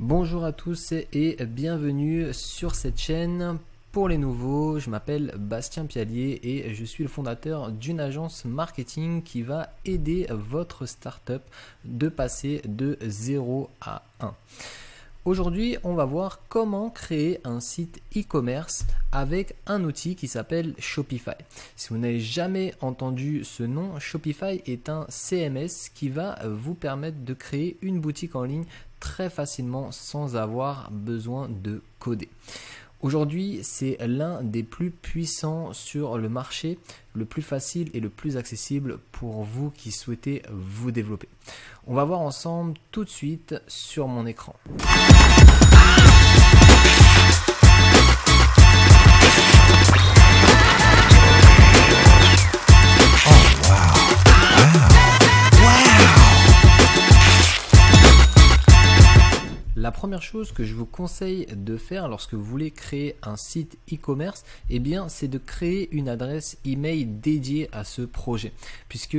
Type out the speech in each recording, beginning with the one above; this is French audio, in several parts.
Bonjour à tous et bienvenue sur cette chaîne. Pour les nouveaux, je m'appelle Bastien Piallier et je suis le fondateur d'une agence marketing qui va aider votre startup de passer de 0 à 1. Aujourd'hui, on va voir comment créer un site e-commerce avec un outil qui s'appelle Shopify. Si vous n'avez jamais entendu ce nom, Shopify est un CMS qui va vous permettre de créer une boutique en ligne très facilement sans avoir besoin de coder. Aujourd'hui, c'est l'un des plus puissants sur le marché, le plus facile et le plus accessible pour vous qui souhaitez vous développer. On va voir ensemble tout de suite sur mon écran. La première chose que je vous conseille de faire lorsque vous voulez créer un site e-commerce, c'est de créer une adresse email dédiée à ce projet, puisque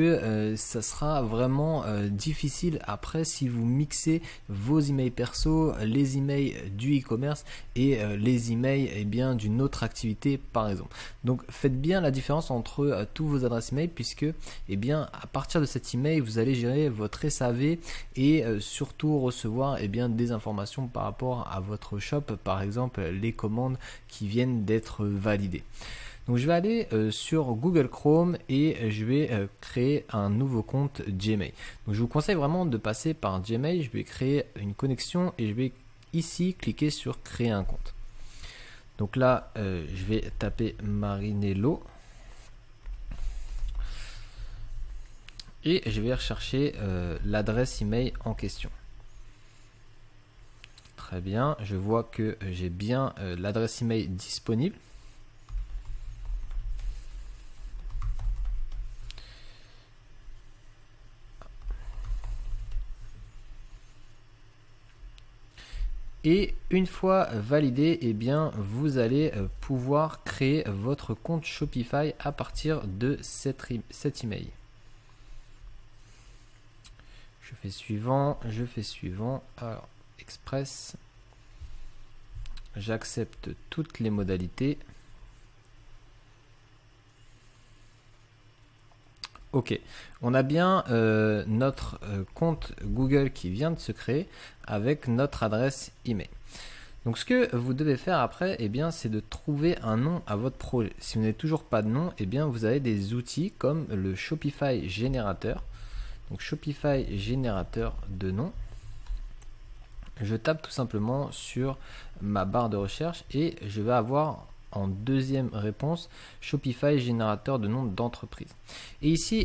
ça sera vraiment difficile après si vous mixez vos emails perso, les emails du e-commerce et les emails d'une autre activité par exemple. Donc faites bien la différence entre tous vos adresses email, puisque à partir de cet email vous allez gérer votre SAV et surtout recevoir des informations par rapport à votre shop, par exemple les commandes qui viennent d'être validées. Donc je vais aller sur Google Chrome et je vais créer un nouveau compte Gmail. Donc je vous conseille vraiment de passer par Gmail. Je vais créer une connexion et je vais ici cliquer sur créer un compte. Donc là je vais taper Marinello et je vais rechercher l'adresse email en question. Très bien, je vois que j'ai bien l'adresse email disponible. Et une fois validé, vous allez pouvoir créer votre compte Shopify à partir de cet email. Je fais suivant. Alors, Express, j'accepte toutes les modalités. Ok, on a bien notre compte Google qui vient de se créer avec notre adresse email. Donc ce que vous devez faire après, c'est de trouver un nom à votre projet. Si vous n'avez toujours pas de nom, vous avez des outils comme le Shopify générateur. Donc Shopify générateur de nom. Je tape tout simplement sur ma barre de recherche et je vais avoir en deuxième réponse Shopify générateur de nom d'entreprise. Et ici,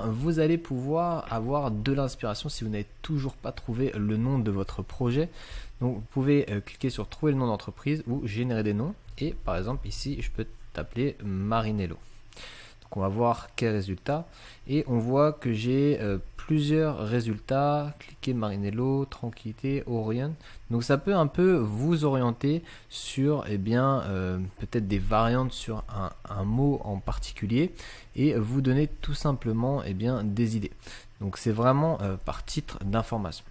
vous allez pouvoir avoir de l'inspiration si vous n'avez toujours pas trouvé le nom de votre projet. Donc vous pouvez cliquer sur trouver le nom d'entreprise ou générer des noms. Et par exemple ici, je peux t'appeler Marinello. On va voir quel résultat et on voit que j'ai plusieurs résultats. Cliquez Marinello, Tranquillité, Orion. Donc ça peut un peu vous orienter sur peut-être des variantes sur un mot en particulier et vous donner tout simplement des idées. Donc c'est vraiment par titre d'information.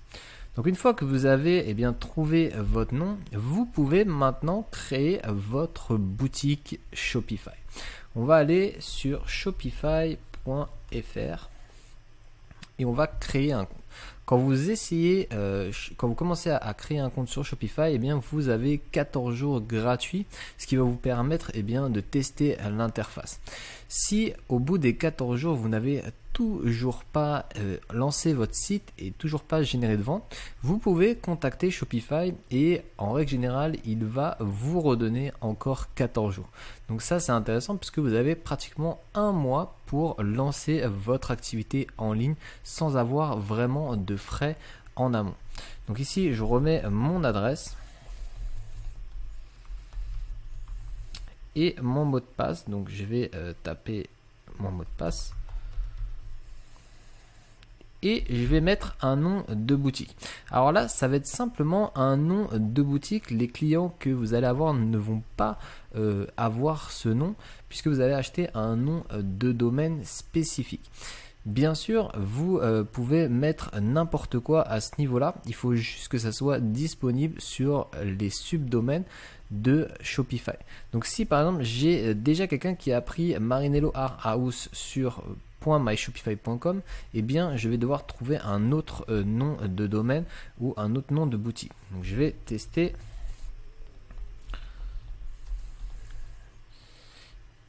Donc une fois que vous avez trouvé votre nom, vous pouvez maintenant créer votre boutique Shopify. On va aller sur shopify.fr et on va créer un compte. Quand vous commencez à créer un compte sur Shopify, vous avez 14 jours gratuits, ce qui va vous permettre de tester l'interface. Si au bout des 14 jours, vous n'avez toujours pas lancé votre site et toujours pas généré de vente, vous pouvez contacter Shopify et en règle générale, il va vous redonner encore 14 jours. Donc ça, c'est intéressant puisque vous avez pratiquement un mois pour lancer votre activité en ligne sans avoir vraiment de frais en amont. Donc ici, je remets mon adresse et mon mot de passe. Donc je vais taper mon mot de passe et je vais mettre un nom de boutique. Alors là, ça va être simplement un nom de boutique. Les clients que vous allez avoir ne vont pas avoir ce nom puisque vous allez acheter un nom de domaine spécifique. Bien sûr, vous pouvez mettre n'importe quoi à ce niveau-là. Il faut juste que ça soit disponible sur les subdomaines de Shopify. Donc si par exemple j'ai déjà quelqu'un qui a pris Marinello Art House sur .myshopify.com, eh bien je vais devoir trouver un autre nom de domaine ou un autre nom de boutique. Donc je vais tester.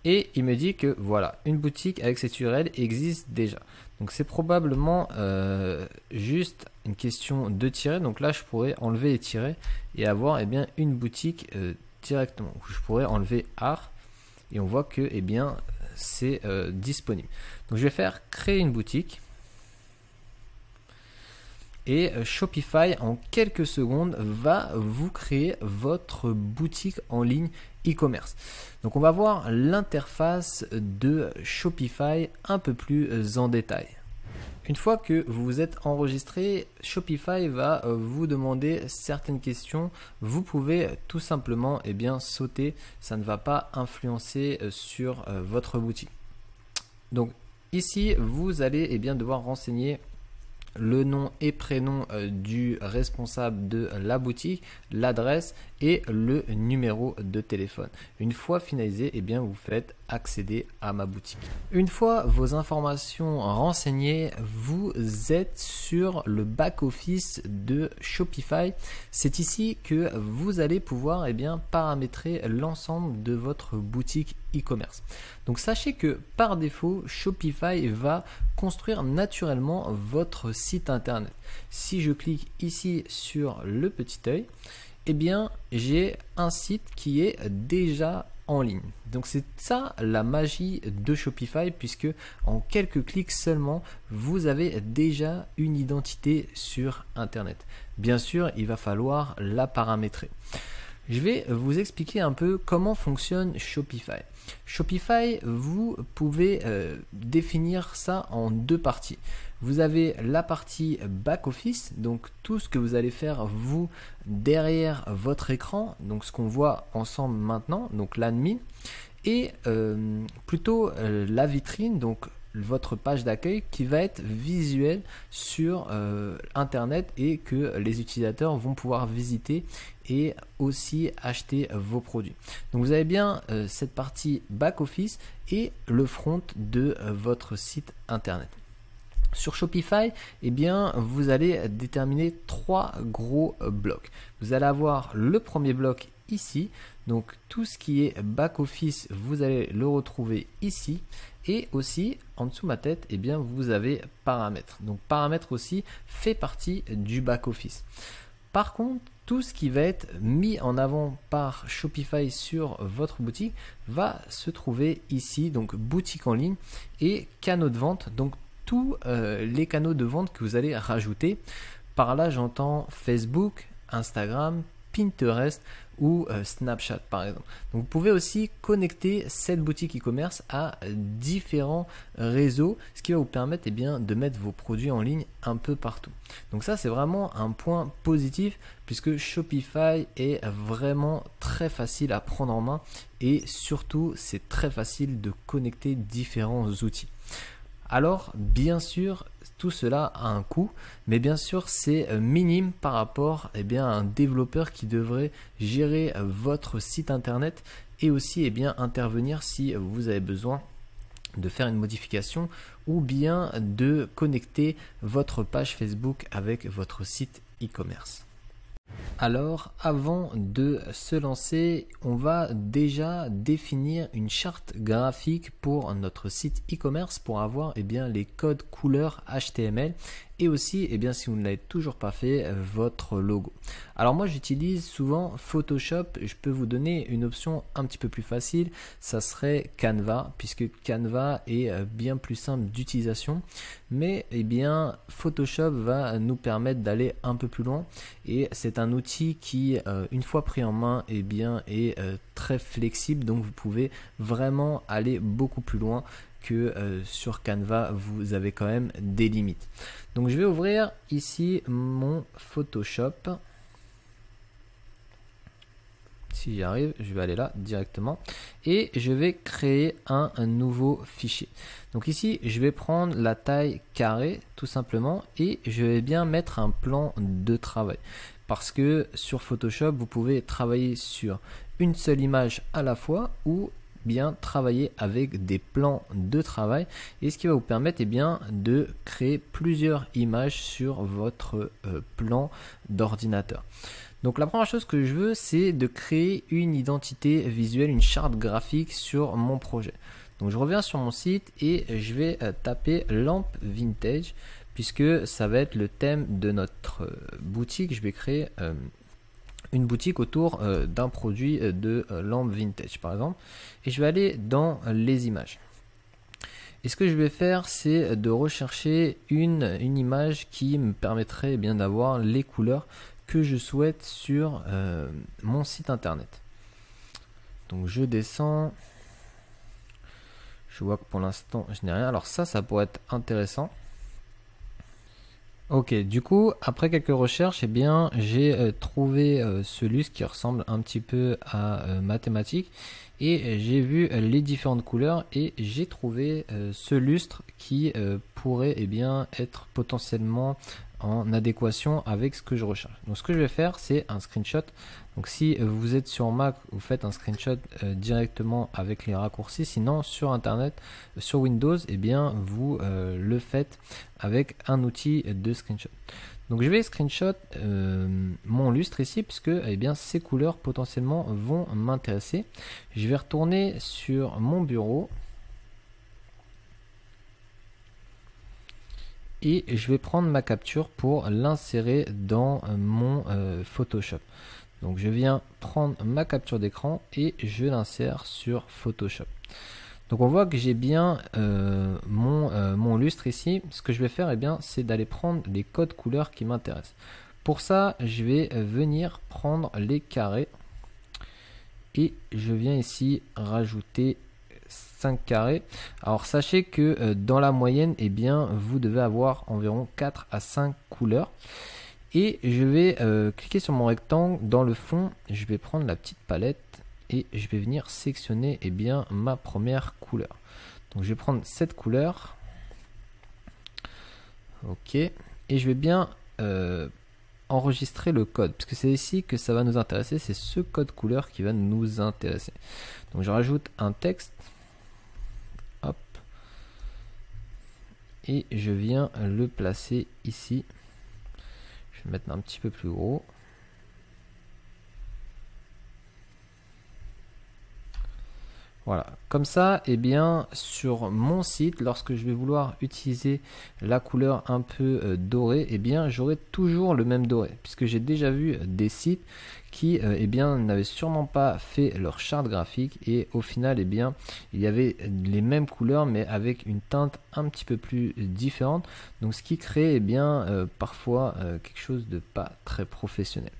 Et il me dit que voilà, une boutique avec cette URL existe déjà. Donc c'est probablement juste une question de tirer. Donc là, je pourrais enlever les tirets et avoir eh bien, une boutique directement. Je pourrais enlever art et on voit que eh bien, c'est disponible. Donc je vais faire créer une boutique. Et Shopify en quelques secondes va vous créer votre boutique en ligne e-commerce. Donc on va voir l'interface de Shopify un peu plus en détail. Une fois que vous vous êtes enregistré, Shopify va vous demander certaines questions. Vous pouvez tout simplement eh bien, sauter, ça ne va pas influencer sur votre boutique. Donc ici, vous allez eh bien, devoir renseigner le nom et prénom du responsable de la boutique, l'adresse et le numéro de téléphone. Une fois finalisé, eh bien, vous faites accéder à ma boutique. Une fois vos informations renseignées, vous êtes sur le back-office de Shopify. C'est ici que vous allez pouvoir eh bien, paramétrer l'ensemble de votre boutique e-commerce. Donc sachez que par défaut, Shopify va construire naturellement votre site internet. Si je clique ici sur le petit œil, eh bien j'ai un site qui est déjà en ligne. Donc c'est ça la magie de Shopify, puisque en quelques clics seulement, vous avez déjà une identité sur internet. Bien sûr, il va falloir la paramétrer. Je vais vous expliquer un peu comment fonctionne Shopify. Shopify, vous pouvez définir ça en deux parties. Vous avez la partie back-office, donc tout ce que vous allez faire vous derrière votre écran, donc ce qu'on voit ensemble maintenant, donc l'admin, et plutôt la vitrine, donc votre page d'accueil qui va être visuelle sur internet et que les utilisateurs vont pouvoir visiter et aussi acheter vos produits. Donc vous avez bien cette partie back office et le front de votre site internet. Sur Shopify, eh bien, vous allez déterminer trois gros blocs. Vous allez avoir le premier bloc ici, donc tout ce qui est back office, vous allez le retrouver ici. Et aussi en dessous de ma tête, eh bien, vous avez paramètres. Donc paramètres aussi fait partie du back office. Par contre, tout ce qui va être mis en avant par Shopify sur votre boutique va se trouver ici, donc boutique en ligne et canaux de vente. Donc tous les canaux de vente que vous allez rajouter. Par là, j'entends Facebook, Instagram, Pinterest ou Snapchat par exemple. Donc vous pouvez aussi connecter cette boutique e-commerce à différents réseaux, ce qui va vous permettre eh bien, de mettre vos produits en ligne un peu partout. Donc ça c'est vraiment un point positif puisque Shopify est vraiment très facile à prendre en main et surtout c'est très facile de connecter différents outils. Alors bien sûr tout cela a un coût, mais bien sûr c'est minime par rapport eh bien, à un développeur qui devrait gérer votre site internet et aussi eh bien, intervenir si vous avez besoin de faire une modification ou bien de connecter votre page Facebook avec votre site e-commerce. Alors avant de se lancer, on va déjà définir une charte graphique pour notre site e-commerce pour avoir eh bien, les codes couleurs HTML et aussi eh bien, si vous ne l'avez toujours pas fait, votre logo. Alors moi j'utilise souvent Photoshop, je peux vous donner une option un petit peu plus facile, ça serait Canva puisque Canva est bien plus simple d'utilisation, mais eh bien, Photoshop va nous permettre d'aller un peu plus loin et c'est un outil qui une fois pris en main eh bien, est très flexible, donc vous pouvez vraiment aller beaucoup plus loin que sur Canva, vous avez quand même des limites. Donc je vais ouvrir ici mon Photoshop. si j'y arrive, je vais aller là directement et je vais créer un nouveau fichier. Donc ici, je vais prendre la taille carré tout simplement et je vais bien mettre un plan de travail. Parce que sur Photoshop, vous pouvez travailler sur une seule image à la fois ou bien travailler avec des plans de travail, et ce qui va vous permettre de créer plusieurs images sur votre plan d'ordinateur. Donc la première chose que je veux, c'est de créer une identité visuelle, une charte graphique sur mon projet. Donc je reviens sur mon site et je vais taper lampe vintage, puisque ça va être le thème de notre boutique. Je vais créer une boutique autour d'un produit de lampe vintage par exemple, et je vais aller dans les images. Et ce que je vais faire, c'est de rechercher une image qui me permettrait d'avoir les couleurs que je souhaite sur mon site internet. Donc je descends, je vois que pour l'instant je n'ai rien. Alors ça pourrait être intéressant. Ok, du coup, après quelques recherches, j'ai trouvé ce lustre qui ressemble un petit peu à mathématiques, et j'ai vu les différentes couleurs et j'ai trouvé ce lustre qui pourrait être potentiellement en adéquation avec ce que je recherche. Donc ce que je vais faire, c'est un screenshot. Donc si vous êtes sur Mac, vous faites un screenshot directement avec les raccourcis. Sinon sur internet, sur Windows, vous le faites avec un outil de screenshot. Donc je vais screenshot mon lustre ici, puisque ces couleurs potentiellement vont m'intéresser. Je vais retourner sur mon bureau et je vais prendre ma capture pour l'insérer dans mon Photoshop. Donc je viens prendre ma capture d'écran et je l'insère sur Photoshop. Donc on voit que j'ai bien mon lustre ici. Ce que je vais faire, c'est d'aller prendre les codes couleurs qui m'intéressent. Pour ça, je vais venir prendre les carrés et je viens ici rajouter 5 carrés. Alors sachez que dans la moyenne, vous devez avoir environ 4 à 5 couleurs. Et je vais cliquer sur mon rectangle. Dans le fond, je vais prendre la petite palette et je vais venir sélectionner ma première couleur. Donc je vais prendre cette couleur. Ok. Et je vais bien enregistrer le code, puisque c'est ici que ça va nous intéresser. C'est ce code couleur qui va nous intéresser. Donc je rajoute un texte. Hop. Et je viens le placer ici. Je vais mettre un petit peu plus gros. Voilà, comme ça, sur mon site, lorsque je vais vouloir utiliser la couleur un peu dorée, j'aurai toujours le même doré, puisque j'ai déjà vu des sites qui n'avaient sûrement pas fait leur charte graphique, et au final, il y avait les mêmes couleurs, mais avec une teinte un petit peu plus différente, donc ce qui crée parfois quelque chose de pas très professionnel.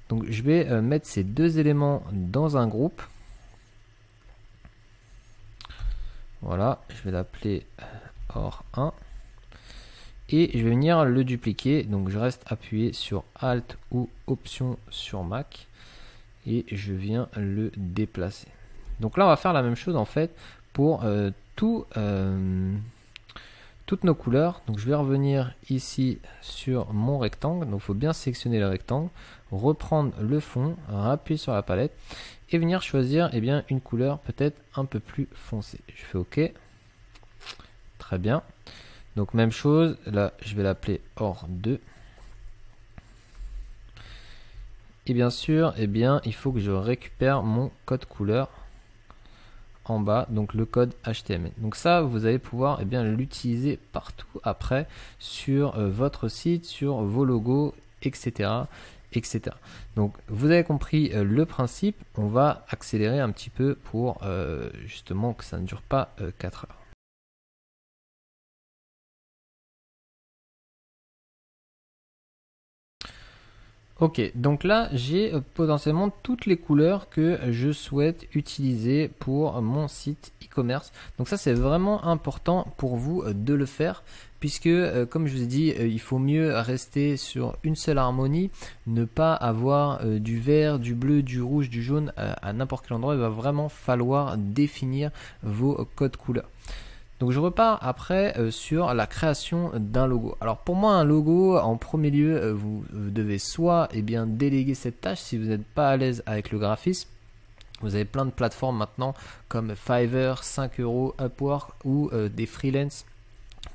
Donc je vais mettre ces deux éléments dans un groupe. Voilà, je vais l'appeler OR 1 et je vais venir le dupliquer. Donc je reste appuyé sur Alt ou Option sur Mac et je viens le déplacer. Donc là on va faire la même chose en fait pour toutes nos couleurs. Donc je vais revenir ici sur mon rectangle. Donc il faut bien sélectionner le rectangle, reprendre le fond, appuyer sur la palette et venir choisir une couleur peut-être un peu plus foncée. Je fais OK. Très bien. Donc même chose, là je vais l'appeler OR 2. Et bien sûr, il faut que je récupère mon code couleur en bas, donc le code HTML. Donc ça, vous allez pouvoir l'utiliser partout après sur votre site, sur vos logos, etc. etc. Donc vous avez compris le principe. On va accélérer un petit peu pour justement que ça ne dure pas 4 heures. Ok, donc là j'ai potentiellement toutes les couleurs que je souhaite utiliser pour mon site e-commerce. Donc ça c'est vraiment important pour vous de le faire. puisque comme je vous ai dit, il faut mieux rester sur une seule harmonie, ne pas avoir du vert, du bleu, du rouge, du jaune à n'importe quel endroit. Il va vraiment falloir définir vos codes couleurs. Donc je repars après sur la création d'un logo. Alors pour moi un logo, en premier lieu, vous devez soit déléguer cette tâche si vous n'êtes pas à l'aise avec le graphisme. Vous avez plein de plateformes maintenant comme Fiverr, 5 euros, Upwork ou des freelances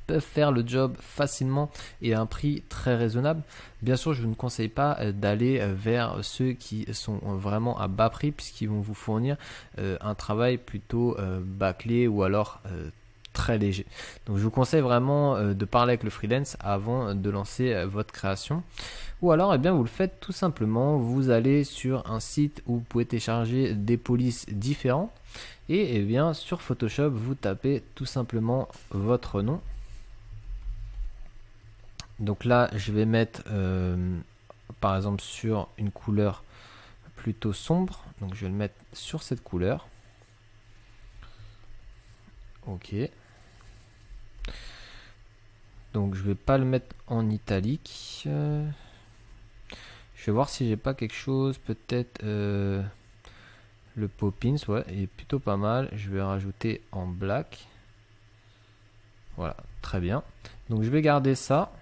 peuvent faire le job facilement et à un prix très raisonnable. Bien sûr, je ne conseille pas d'aller vers ceux qui sont vraiment à bas prix puisqu'ils vont vous fournir un travail plutôt bâclé ou alors très léger. Donc je vous conseille vraiment de parler avec le freelance avant de lancer votre création. Ou alors vous le faites tout simplement, vous allez sur un site où vous pouvez télécharger des polices différents et sur Photoshop vous tapez tout simplement votre nom. Donc là je vais mettre par exemple sur une couleur plutôt sombre, donc je vais le mettre sur cette couleur. Ok. Donc je vais pas le mettre en italique. Je vais voir si j'ai pas quelque chose, peut-être le Poppins, ouais, il est plutôt pas mal. Je vais rajouter en black. Voilà, très bien. Donc je vais garder ça.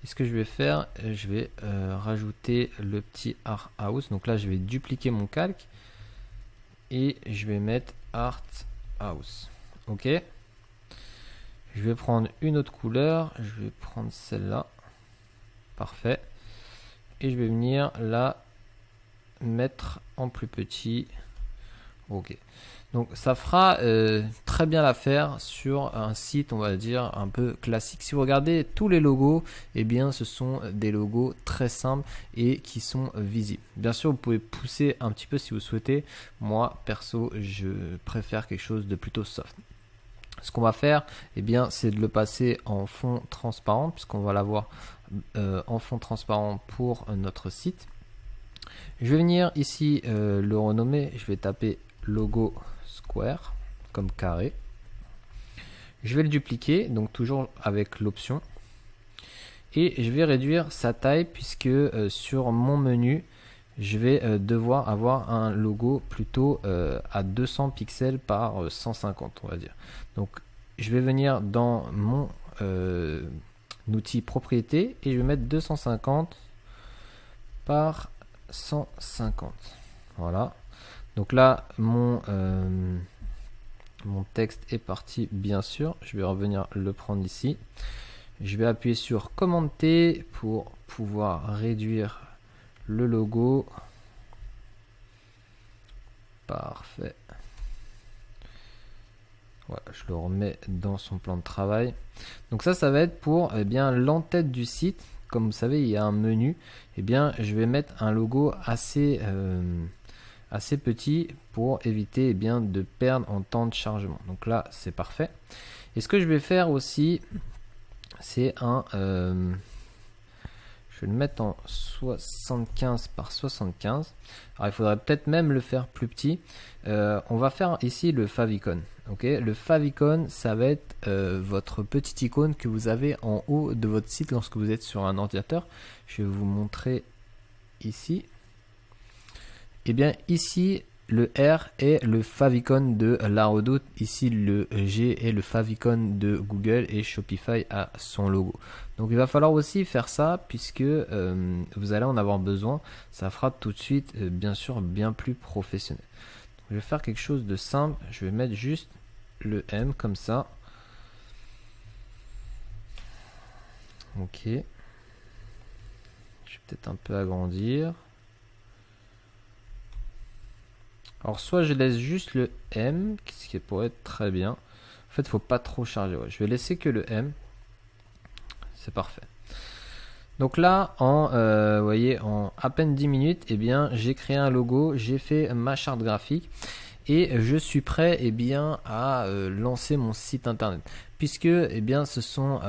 Et ce que je vais faire, je vais rajouter le petit Art House. Donc là, je vais dupliquer mon calque et je vais mettre Art House. Ok. Je vais prendre une autre couleur, je vais prendre celle-là, parfait, et je vais venir la mettre en plus petit. Ok, donc ça fera très bien l'affaire sur un site, on va dire un peu classique. Si vous regardez tous les logos, ce sont des logos très simples et qui sont visibles. Bien sûr, vous pouvez pousser un petit peu si vous souhaitez. Moi perso, je préfère quelque chose de plutôt soft. Ce qu'on va faire, c'est de le passer en fond transparent, puisqu'on va l'avoir en fond transparent pour notre site. Je vais venir ici le renommer, je vais taper logo square, comme carré. Je vais le dupliquer, donc toujours avec l'option. Et je vais réduire sa taille, puisque sur mon menu, je vais devoir avoir un logo plutôt à 200 pixels par 150, on va dire. Donc je vais venir dans mon outil propriété et je vais mettre 250 par 150. Voilà. Donc là mon texte est parti, bien sûr. Je vais revenir le prendre ici. Je vais appuyer sur commande T pour pouvoir réduire le logo. Parfait. Voilà, je le remets dans son plan de travail. Donc ça va être pour l'entête du site. Comme vous savez, il y a un menu. Je vais mettre un logo assez petit pour éviter de perdre en temps de chargement. Donc là, c'est parfait. Et ce que je vais faire aussi, c'est un je vais le mettre en 75 par 75. Alors il faudrait peut-être même le faire plus petit. On va faire ici le favicon. Okay, le favicon, ça va être votre petite icône que vous avez en haut de votre site lorsque vous êtes sur un ordinateur. Je vais vous montrer ici. Ici, le R est le favicon de la Redoute. Ici, le G est le favicon de Google et Shopify a son logo. Donc, il va falloir aussi faire ça puisque vous allez en avoir besoin. Ça fera tout de suite, bien sûr, bien plus professionnel. Donc, je vais faire quelque chose de simple. Je vais mettre juste le M comme ça. Ok. Je vais peut-être un peu agrandir. Alors soit je laisse juste le M, ce qui pourrait être très bien. En fait, il ne faut pas trop charger. Ouais, je vais laisser que le M. C'est parfait. Donc là, vous voyez, en à peine 10 minutes, j'ai créé un logo, j'ai fait ma charte graphique et je suis prêt à lancer mon site internet. Puisque ce sont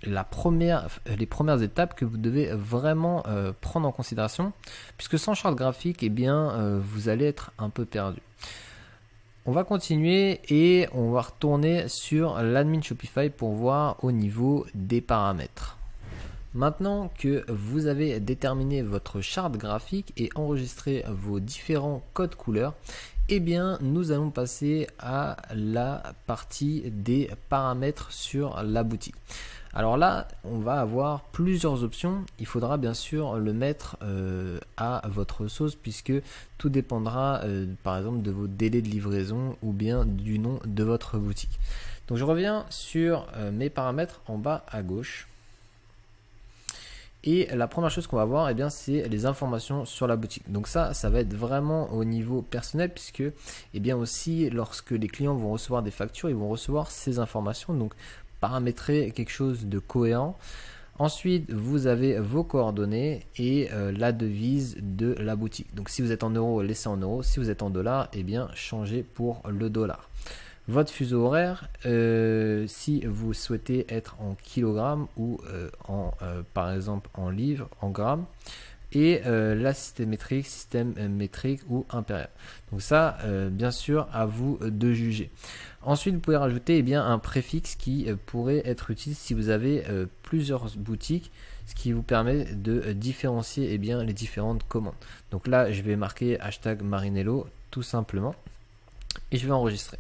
les premières étapes que vous devez vraiment prendre en considération. Puisque sans charte graphique, vous allez être un peu perdu. On va continuer et on va retourner sur l'admin Shopify pour voir au niveau des paramètres. Maintenant que vous avez déterminé votre charte graphique et enregistré vos différents codes couleurs, eh bien nous allons passer à la partie des paramètres sur la boutique. Alors là, on va avoir plusieurs options. Il faudra bien sûr le mettre à votre sauce puisque tout dépendra par exemple de vos délais de livraison ou bien du nom de votre boutique. Donc je reviens sur mes paramètres en bas à gauche. Et la première chose qu'on va voir, eh bien, c'est les informations sur la boutique. Donc ça va être vraiment au niveau personnel puisque, eh bien aussi, lorsque les clients vont recevoir des factures, ils vont recevoir ces informations. Donc paramétrer quelque chose de cohérent. Ensuite, vous avez vos coordonnées et la devise de la boutique. Donc si vous êtes en euros, laissez en euros. Si vous êtes en dollars, eh bien, changez pour le dollar. Votre fuseau horaire, si vous souhaitez être en kilogrammes ou par exemple en livres, en grammes, et la système métrique ou impérial. Donc ça, bien sûr, à vous de juger. Ensuite, vous pouvez rajouter bien un préfixe qui pourrait être utile si vous avez plusieurs boutiques, ce qui vous permet de différencier bien, les différentes commandes. Donc là, je vais marquer hashtag Marinello tout simplement et je vais enregistrer.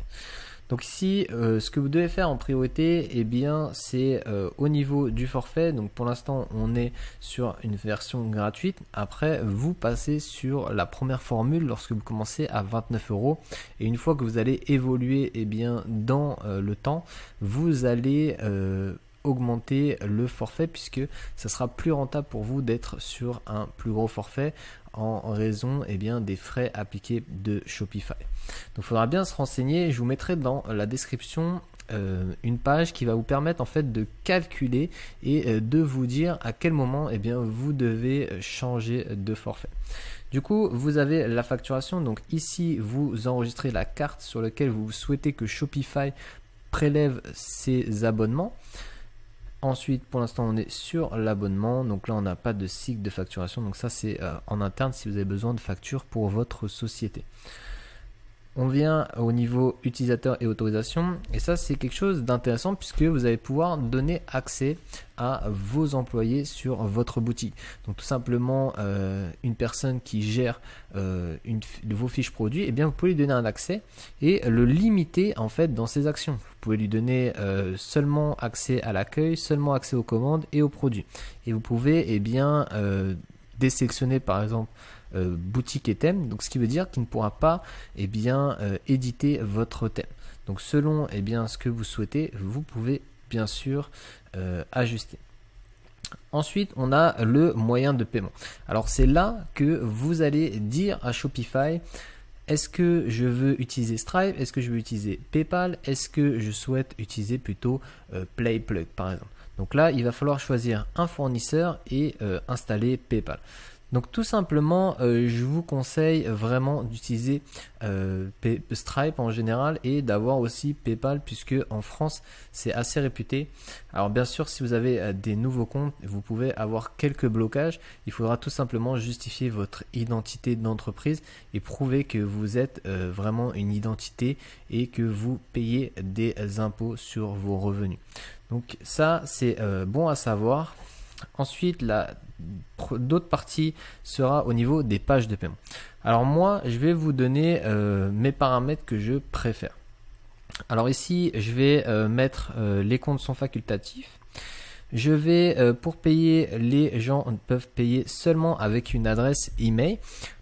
Donc ici, ce que vous devez faire en priorité, eh bien, c'est au niveau du forfait. Donc pour l'instant, on est sur une version gratuite. Après, vous passez sur la première formule lorsque vous commencez à 29 €. Et une fois que vous allez évoluer, eh bien, dans le temps, vous allez augmenter le forfait puisque ça sera plus rentable pour vous d'être sur un plus gros forfait en raison bien, des frais appliqués de Shopify. Donc il faudra bien se renseigner. Je vous mettrai dans la description une page qui va vous permettre en fait de calculer et de vous dire à quel moment bien, vous devez changer de forfait. Du coup, vous avez la facturation. Donc ici, vous enregistrez la carte sur laquelle vous souhaitez que Shopify prélève ses abonnements. Ensuite, pour l'instant, on est sur l'abonnement. Donc là, on n'a pas de cycle de facturation. Donc ça, c'est en interne si vous avez besoin de factures pour votre société. On vient au niveau utilisateur et autorisation. Et ça, c'est quelque chose d'intéressant puisque vous allez pouvoir donner accès à vos employés sur votre boutique. Donc tout simplement, une personne qui gère vos fiches produits, eh bien, vous pouvez lui donner un accès et le limiter en fait dans ses actions. Vous pouvez lui donner seulement accès à l'accueil, seulement accès aux commandes et aux produits. Et vous pouvez bien désélectionner par exemple boutique et thème, donc ce qui veut dire qu'il ne pourra pas éditer votre thème. Donc selon bien ce que vous souhaitez, vous pouvez bien sûr ajuster. Ensuite, on a le moyen de paiement. Alors c'est là que vous allez dire à Shopify: est-ce que je veux utiliser Stripe? Est-ce que je veux utiliser PayPal? Est-ce que je souhaite utiliser plutôt PlayPlug par exemple? Donc là, il va falloir choisir un fournisseur et installer PayPal. Donc tout simplement, je vous conseille vraiment d'utiliser Stripe en général et d'avoir aussi PayPal puisque en France c'est assez réputé. Alors bien sûr, si vous avez des nouveaux comptes, vous pouvez avoir quelques blocages. Il faudra tout simplement justifier votre identité d'entreprise et prouver que vous êtes vraiment une identité et que vous payez des impôts sur vos revenus. Donc ça, c'est bon à savoir. Ensuite, d'autres parties sera au niveau des pages de paiement. Alors moi, je vais vous donner mes paramètres que je préfère. Alors ici, je vais mettre les comptes sont facultatifs. Je vais, pour payer, les gens peuvent payer seulement avec une adresse email.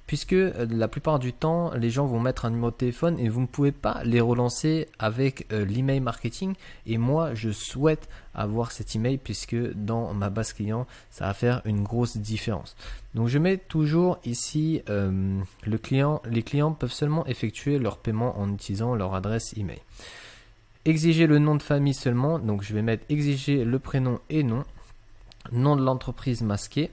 Puisque la plupart du temps, les gens vont mettre un numéro de téléphone et vous ne pouvez pas les relancer avec l'email marketing. Et moi, je souhaite avoir cet email puisque dans ma base client, ça va faire une grosse différence. Donc, je mets toujours ici les clients peuvent seulement effectuer leur paiement en utilisant leur adresse email. Exiger le nom de famille seulement. Donc, je vais mettre exiger le prénom et nom de l'entreprise masqué.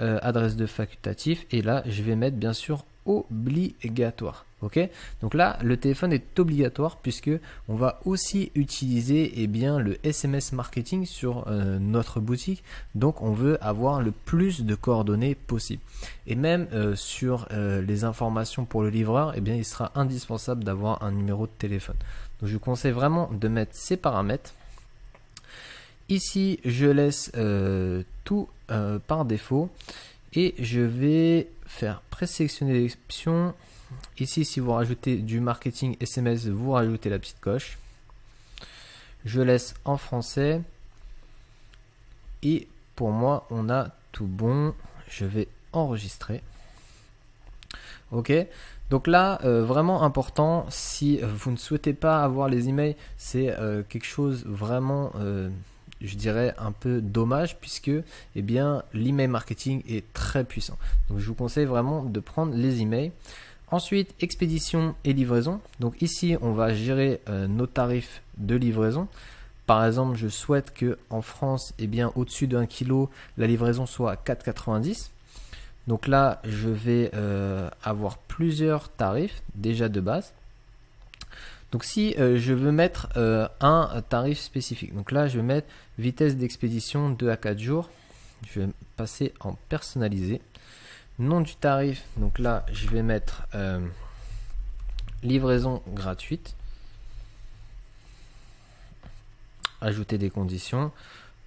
Adresse de facultatif et là je vais mettre bien sûr obligatoire. Ok, donc là le téléphone est obligatoire puisque on va aussi utiliser le SMS marketing sur notre boutique. Donc on veut avoir le plus de coordonnées possible. Et même sur les informations pour le livreur, il sera indispensable d'avoir un numéro de téléphone. Donc je vous conseille vraiment de mettre ces paramètres. Ici je laisse tout par défaut et je vais faire présélectionner les options. Ici, si vous rajoutez du marketing SMS, vous rajoutez la petite coche. Je laisse en français. Et pour moi, on a tout bon. Je vais enregistrer. Ok. Donc là, vraiment important, si vous ne souhaitez pas avoir les emails, c'est quelque chose vraiment, je dirais, un peu dommage puisque l'email marketing est très puissant. Donc je vous conseille vraiment de prendre les emails. Ensuite, expédition et livraison. Donc ici, on va gérer nos tarifs de livraison. Par exemple, je souhaite que en France, au-dessus de 1 kg, la livraison soit à 4,90 €. Donc là, je vais avoir plusieurs tarifs déjà de base. Donc si je veux mettre un tarif spécifique, donc là, je vais mettre vitesse d'expédition 2 à 4 jours. Je vais passer en personnalisé. Nom du tarif, donc là je vais mettre livraison gratuite. Ajouter des conditions.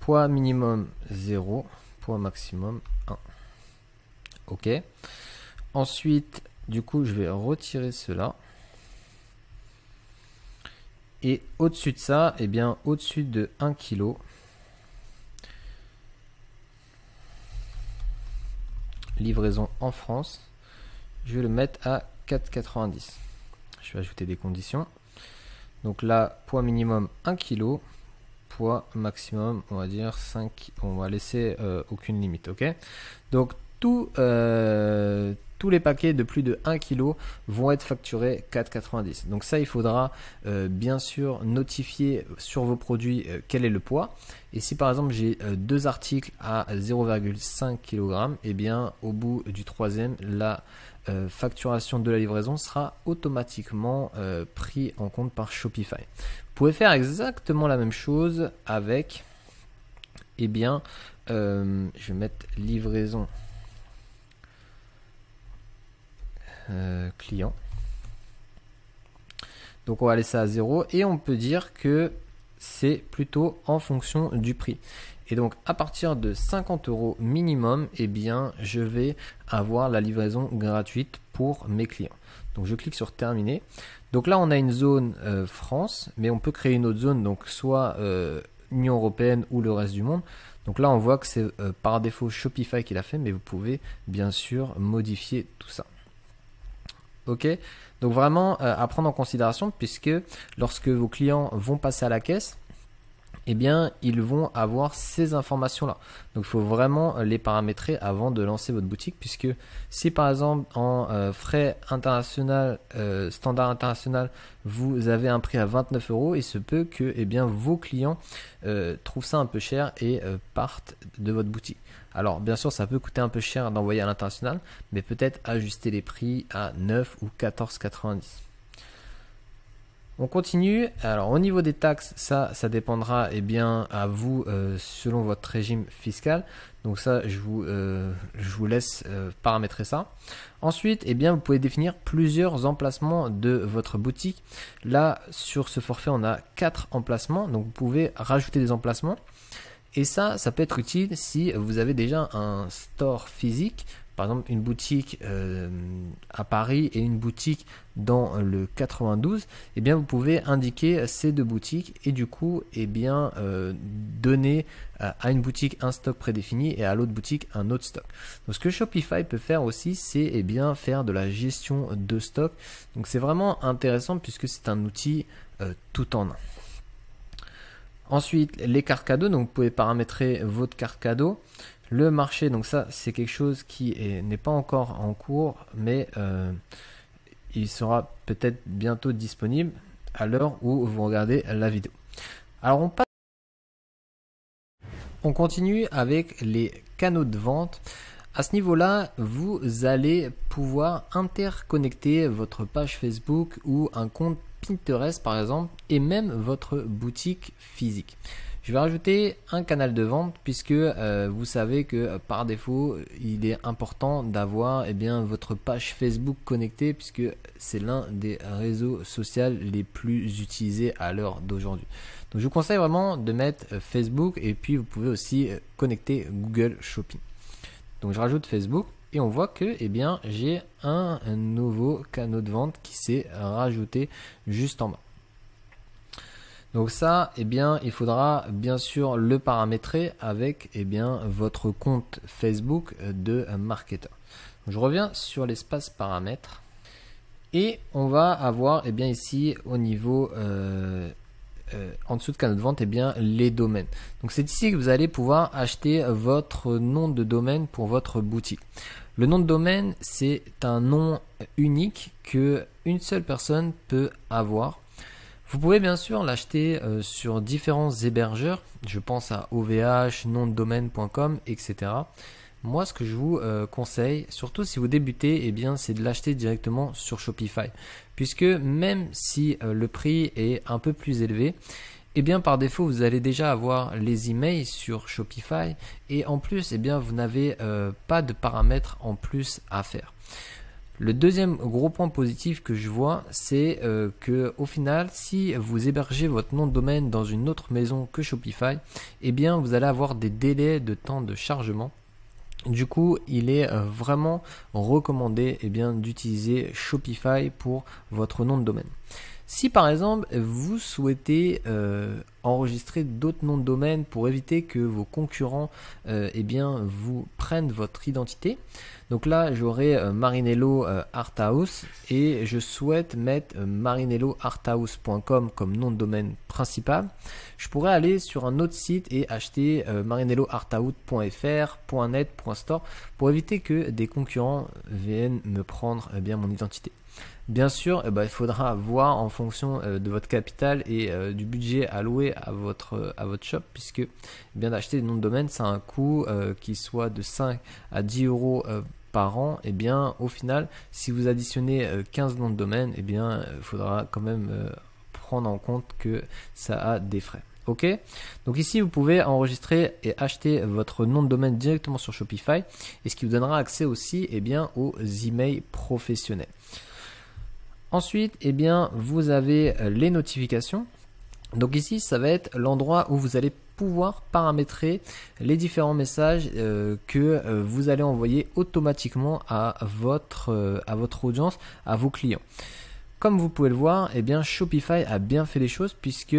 Poids minimum 0, poids maximum 1. Ok. Ensuite, du coup, je vais retirer cela. Et au-dessus de ça, au-dessus de 1 kg. Livraison en France, je vais le mettre à 4,90 €. Je vais ajouter des conditions. Donc là, poids minimum 1 kg, poids maximum, on va dire 5, on va laisser aucune limite. Ok. Donc tous les paquets de plus de 1 kg vont être facturés 4,90 €. Donc ça, il faudra bien sûr notifier sur vos produits quel est le poids. Et si par exemple j'ai deux articles à 0,5 kg, au bout du troisième, la facturation de la livraison sera automatiquement pris en compte par Shopify. Vous pouvez faire exactement la même chose avec, je vais mettre livraison client. Donc on va laisser à 0 et on peut dire que c'est plutôt en fonction du prix. Et donc à partir de 50 € minimum, je vais avoir la livraison gratuite pour mes clients. Donc je clique sur terminer. Donc là on a une zone France, mais on peut créer une autre zone, donc soit Union européenne ou le reste du monde. Donc là on voit que c'est par défaut Shopify qui l'a fait, mais vous pouvez bien sûr modifier tout ça. Ok, donc vraiment à prendre en considération, puisque lorsque vos clients vont passer à la caisse, ils vont avoir ces informations là. Donc il faut vraiment les paramétrer avant de lancer votre boutique, puisque si par exemple en frais international, standard international, vous avez un prix à 29 €, il se peut que vos clients trouvent ça un peu cher et partent de votre boutique. Alors bien sûr ça peut coûter un peu cher d'envoyer à l'international, mais peut-être ajuster les prix à 9 ou 14,90 €. On continue. Alors au niveau des taxes, ça dépendra à vous selon votre régime fiscal. Donc ça je vous laisse paramétrer ça. Ensuite, vous pouvez définir plusieurs emplacements de votre boutique. Là sur ce forfait on a 4 emplacements, donc vous pouvez rajouter des emplacements. Et ça peut être utile si vous avez déjà un store physique, par exemple une boutique à Paris et une boutique dans le 92. Vous pouvez indiquer ces deux boutiques et du coup donner à une boutique un stock prédéfini et à l'autre boutique un autre stock. Donc ce que Shopify peut faire aussi, c'est faire de la gestion de stock. Donc c'est vraiment intéressant puisque c'est un outil tout en un. Ensuite, les cartes cadeaux, donc vous pouvez paramétrer votre carte cadeau. Le marché, donc ça c'est quelque chose qui n'est pas encore en cours, mais il sera peut-être bientôt disponible à l'heure où vous regardez la vidéo. Alors on continue avec les canaux de vente. À ce niveau-là, vous allez pouvoir interconnecter votre page Facebook ou un compte Pinterest par exemple et même votre boutique physique. Je vais rajouter un canal de vente puisque vous savez que par défaut, il est important d'avoir votre page Facebook connectée puisque c'est l'un des réseaux sociaux les plus utilisés à l'heure d'aujourd'hui. Donc je vous conseille vraiment de mettre Facebook et puis vous pouvez aussi connecter Google Shopping. Donc je rajoute Facebook et on voit que j'ai un nouveau canal de vente qui s'est rajouté juste en bas. Donc ça, il faudra bien sûr le paramétrer avec votre compte Facebook de marketeur. Je reviens sur l'espace paramètres et on va avoir ici au niveau en dessous de canal de vente les domaines. Donc c'est ici que vous allez pouvoir acheter votre nom de domaine pour votre boutique. Le nom de domaine, c'est un nom unique que une seule personne peut avoir. Vous pouvez bien sûr l'acheter sur différents hébergeurs, je pense à OVH, nomdedomaine.com, etc. Moi, ce que je vous conseille, surtout si vous débutez, c'est de l'acheter directement sur Shopify. Puisque même si le prix est un peu plus élevé, par défaut, vous allez déjà avoir les emails sur Shopify et en plus, vous n'avez pas de paramètres en plus à faire. Le deuxième gros point positif que je vois, c'est que au final, si vous hébergez votre nom de domaine dans une autre maison que Shopify, vous allez avoir des délais de temps de chargement. Du coup, il est vraiment recommandé d'utiliser Shopify pour votre nom de domaine. Si par exemple vous souhaitez enregistrer d'autres noms de domaine pour éviter que vos concurrents vous prennent votre identité, donc là j'aurai Marinello Art House et je souhaite mettre marinelloarthouse.com comme nom de domaine principal. Je pourrais aller sur un autre site et acheter marinelloarthouse.fr, .net, .store pour éviter que des concurrents viennent me prendre mon identité. Bien sûr, il faudra voir en fonction de votre capital et du budget alloué à votre shop, puisque d'acheter des noms de domaine, ça a un coût qui soit de 5 à 10 euros par an. Au final, si vous additionnez 15 noms de domaine, il faudra quand même prendre en compte que ça a des frais. Ok, donc ici vous pouvez enregistrer et acheter votre nom de domaine directement sur Shopify, et ce qui vous donnera accès aussi aux emails professionnels. Ensuite, vous avez les notifications. Donc ici, ça va être l'endroit où vous allez pouvoir paramétrer les différents messages que vous allez envoyer automatiquement à votre audience, à vos clients. Comme vous pouvez le voir, Shopify a bien fait les choses puisque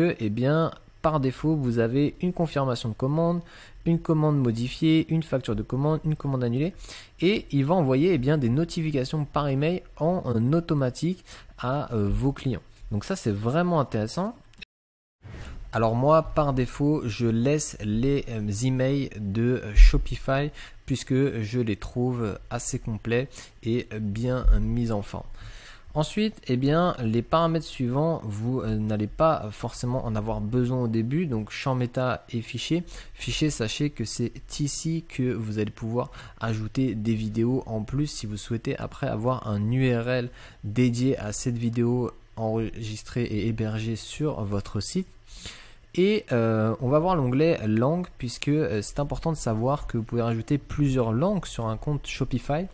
par défaut, vous avez une confirmation de commande, une commande modifiée, une facture de commande, une commande annulée, et il va envoyer des notifications par email en automatique à vos clients. Donc ça, c'est vraiment intéressant. Alors moi, par défaut, je laisse les emails de Shopify puisque je les trouve assez complets et bien mis en forme. Ensuite, les paramètres suivants, vous n'allez pas forcément en avoir besoin au début. Donc, champ méta et fichier. Fichier, sachez que c'est ici que vous allez pouvoir ajouter des vidéos en plus si vous souhaitez après avoir un URL dédié à cette vidéo enregistrée et hébergée sur votre site. Et on va voir l'onglet langue puisque c'est important de savoir que vous pouvez rajouter plusieurs langues sur un compte Shopify.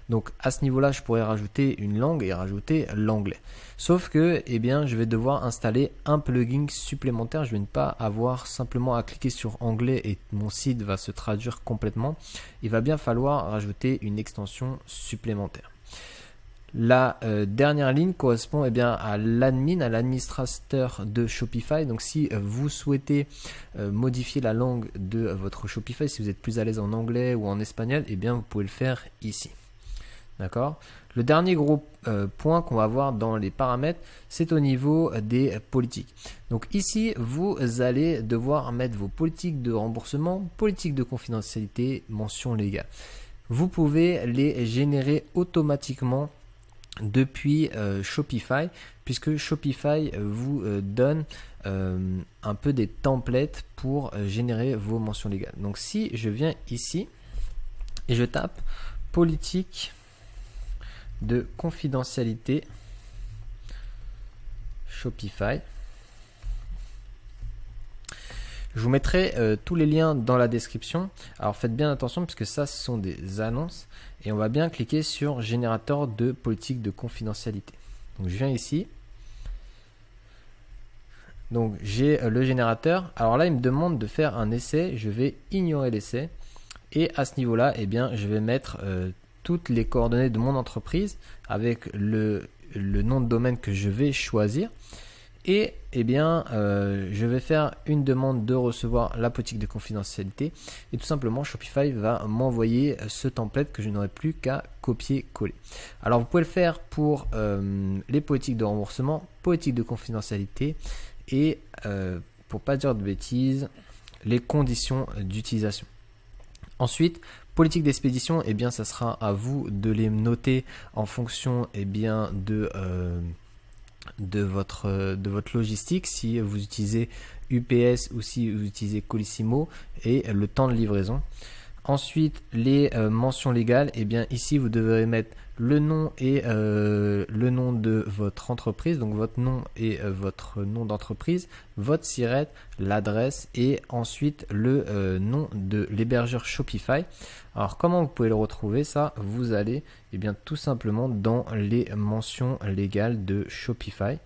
Donc à ce niveau-là, je pourrais rajouter une langue et rajouter l'anglais. Sauf que je vais devoir installer un plugin supplémentaire. Je vais ne pas avoir simplement à cliquer sur anglais et mon site va se traduire complètement. Il va bien falloir rajouter une extension supplémentaire. La dernière ligne correspond à l'admin, à l'administrateur de Shopify. Donc si vous souhaitez modifier la langue de votre Shopify, si vous êtes plus à l'aise en anglais ou en espagnol, vous pouvez le faire ici. D'accord. Le dernier gros point qu'on va voir dans les paramètres, c'est au niveau des politiques. Donc ici, vous allez devoir mettre vos politiques de remboursement, politiques de confidentialité, mention légale. Vous pouvez les générer automatiquement depuis Shopify, puisque Shopify vous donne un peu des templates pour générer vos mentions légales. Donc si je viens ici, et je tape politique de confidentialité Shopify. Je vous mettrai tous les liens dans la description. Alors faites bien attention puisque ça ce sont des annonces et on va bien cliquer sur générateur de politique de confidentialité. Donc je viens ici. Donc j'ai le générateur. Alors là il me demande de faire un essai. Je vais ignorer l'essai et à ce niveau-là, eh bien je vais mettre toutes les coordonnées de mon entreprise avec le nom de domaine que je vais choisir. Et eh bien, je vais faire une demande de recevoir la politique de confidentialité et tout simplement Shopify va m'envoyer ce template que je n'aurai plus qu'à copier-coller. Alors vous pouvez le faire pour les politiques de remboursement, politique de confidentialité et pour pas dire de bêtises, les conditions d'utilisation. Ensuite, politique d'expédition, eh bien, ça sera à vous de les noter en fonction eh bien, de votre logistique, si vous utilisez UPS ou si vous utilisez Colissimo et le temps de livraison. Ensuite, les mentions légales, et bien ici vous devrez mettre le nom et le nom de votre entreprise, donc votre nom et votre nom d'entreprise, votre SIRET, l'adresse et ensuite le nom de l'hébergeur Shopify. Alors comment vous pouvez le retrouver ça? Vous allez et bien tout simplement dans les mentions légales de Shopify.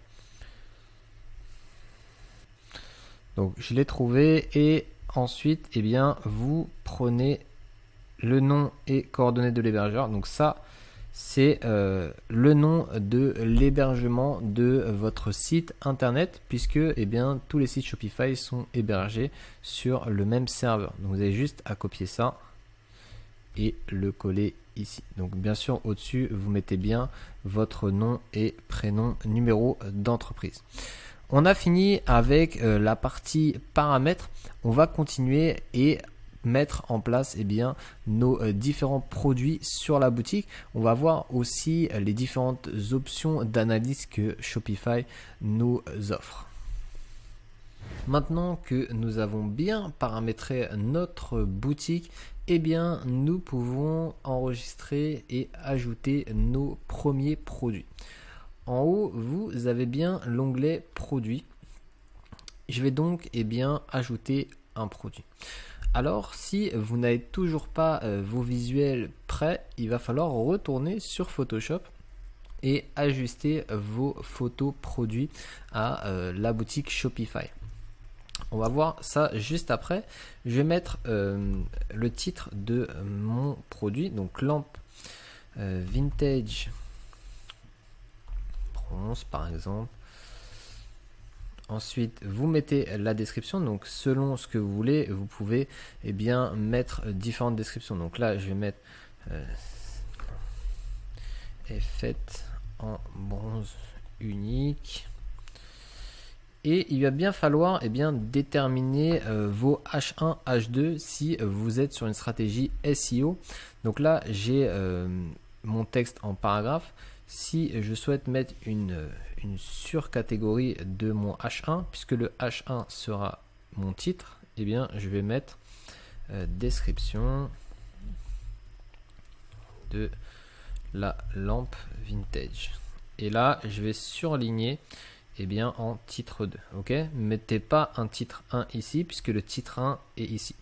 Donc je l'ai trouvé et ensuite eh bien vous prenez le nom et coordonnées de l'hébergeur. Donc ça c'est le nom de l'hébergement de votre site internet puisque eh bien tous les sites Shopify sont hébergés sur le même serveur. Donc vous avez juste à copier ça et le coller ici. Donc bien sûr au-dessus vous mettez bien votre nom et prénom, numéro d'entreprise. On a fini avec la partie paramètres. On va continuer et mettre en place eh bien, nos différents produits sur la boutique. On va voir aussi les différentes options d'analyse que Shopify nous offre. Maintenant que nous avons bien paramétré notre boutique, eh bien, nous pouvons enregistrer et ajouter nos premiers produits. En haut, vous avez bien l'onglet produits. Je vais donc eh bien, ajouter un produit. Alors, si vous n'avez toujours pas vos visuels prêts, il va falloir retourner sur Photoshop et ajuster vos photos produits à la boutique Shopify. On va voir ça juste après. Je vais mettre le titre de mon produit, donc lampe vintage bronze par exemple. Ensuite, vous mettez la description. Donc, selon ce que vous voulez, vous pouvez eh bien, mettre différentes descriptions. Donc là, je vais mettre est faite en bronze unique. Et il va bien falloir eh bien, déterminer vos H1, H2 si vous êtes sur une stratégie SEO. Donc là, j'ai mon texte en paragraphe. Si je souhaite mettre une surcatégorie de mon H1, puisque le H1 sera mon titre, eh bien, je vais mettre description de la lampe vintage. Et là, je vais surligner eh bien, en titre 2. Ok, mettez pas un titre 1 ici, puisque le titre 1 est ici.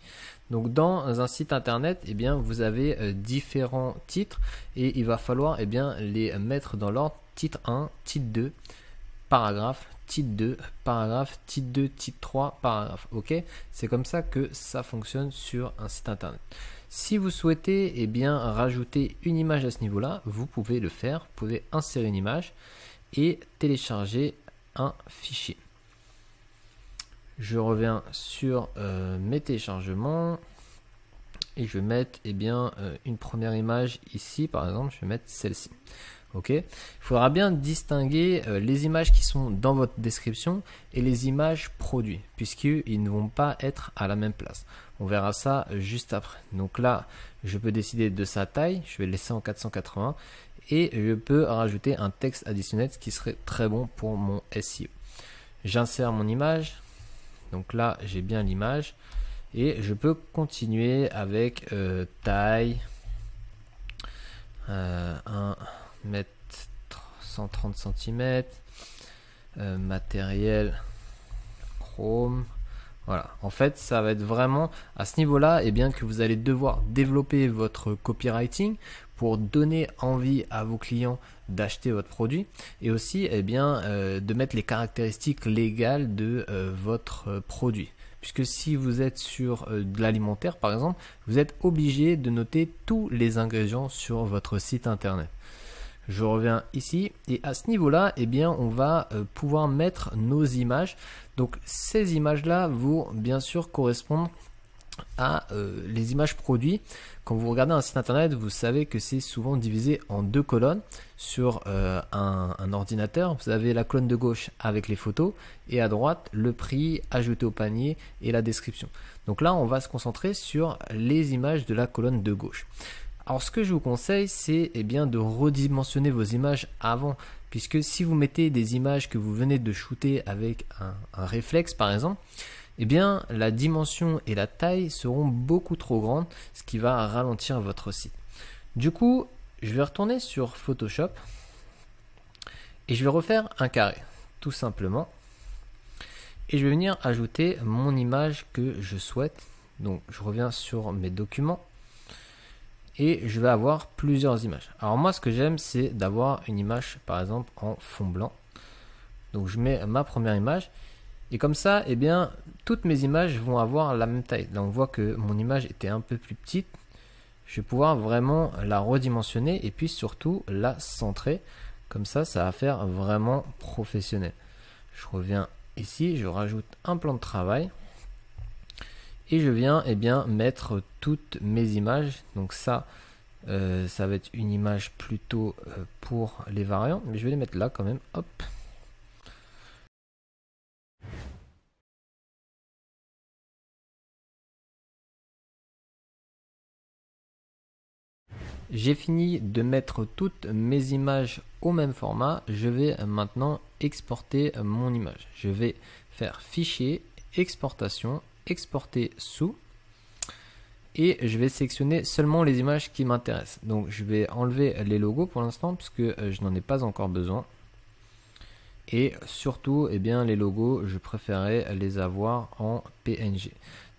Donc dans un site internet, eh bien, vous avez différents titres et il va falloir eh bien, les mettre dans l'ordre titre 1, titre 2, paragraphe, titre 2, paragraphe, titre 2, titre 3, paragraphe. Ok, c'est comme ça que ça fonctionne sur un site internet. Si vous souhaitez eh bien, rajouter une image à ce niveau-là, vous pouvez le faire. Vous pouvez insérer une image et télécharger un fichier. Je reviens sur mes téléchargements et je vais mettre eh bien, une première image ici, par exemple, je vais mettre celle-ci. Ok, il faudra bien distinguer les images qui sont dans votre description et les images produits, puisqu'ils ne vont pas être à la même place. On verra ça juste après. Donc là, je peux décider de sa taille, je vais le laisser en 480 et je peux rajouter un texte additionnel, ce qui serait très bon pour mon SEO. J'insère mon image. Donc là, j'ai bien l'image et je peux continuer avec taille. 1 mètre 130 cm, matériel Chrome. Voilà, en fait ça va être vraiment à ce niveau-là que vous allez devoir développer votre copywriting pour donner envie à vos clients d'acheter votre produit, et aussi de mettre les caractéristiques légales de votre produit. Puisque si vous êtes sur de l'alimentaire par exemple, vous êtes obligé de noter tous les ingrédients sur votre site internet. Je reviens ici et à ce niveau-là, on va pouvoir mettre nos images. Donc ces images-là vont bien sûr correspondre à les images produits. Quand vous regardez un site internet, vous savez que c'est souvent divisé en deux colonnes sur un ordinateur. Vous avez la colonne de gauche avec les photos et à droite le prix, ajouté au panier et la description. Donc là, on va se concentrer sur les images de la colonne de gauche. Alors ce que je vous conseille, c'est de redimensionner vos images avant, puisque si vous mettez des images que vous venez de shooter avec un réflexe par exemple, la dimension et la taille seront beaucoup trop grandes, ce qui va ralentir votre site. Du coup, je vais retourner sur Photoshop et je vais refaire un carré, tout simplement. Et je vais venir ajouter mon image que je souhaite. Donc je reviens sur mes documents. Et je vais avoir plusieurs images. Alors moi, ce que j'aime, c'est d'avoir une image, par exemple, en fond blanc. Donc je mets ma première image. Et comme ça, toutes mes images vont avoir la même taille. Là, on voit que mon image était un peu plus petite. Je vais pouvoir vraiment la redimensionner et puis surtout la centrer. Comme ça, ça va faire vraiment professionnel. Je reviens ici, je rajoute un plan de travail. Et je viens mettre toutes mes images. Donc ça va être une image plutôt pour les variants, mais je vais les mettre là quand même. Hop. J'ai fini de mettre toutes mes images au même format. Je vais maintenant exporter mon image. Je vais faire fichier, exportation, exporter sous, et je vais sélectionner seulement les images qui m'intéressent. Donc je vais enlever les logos pour l'instant puisque je n'en ai pas encore besoin, et surtout les logos, je préférais les avoir en PNG.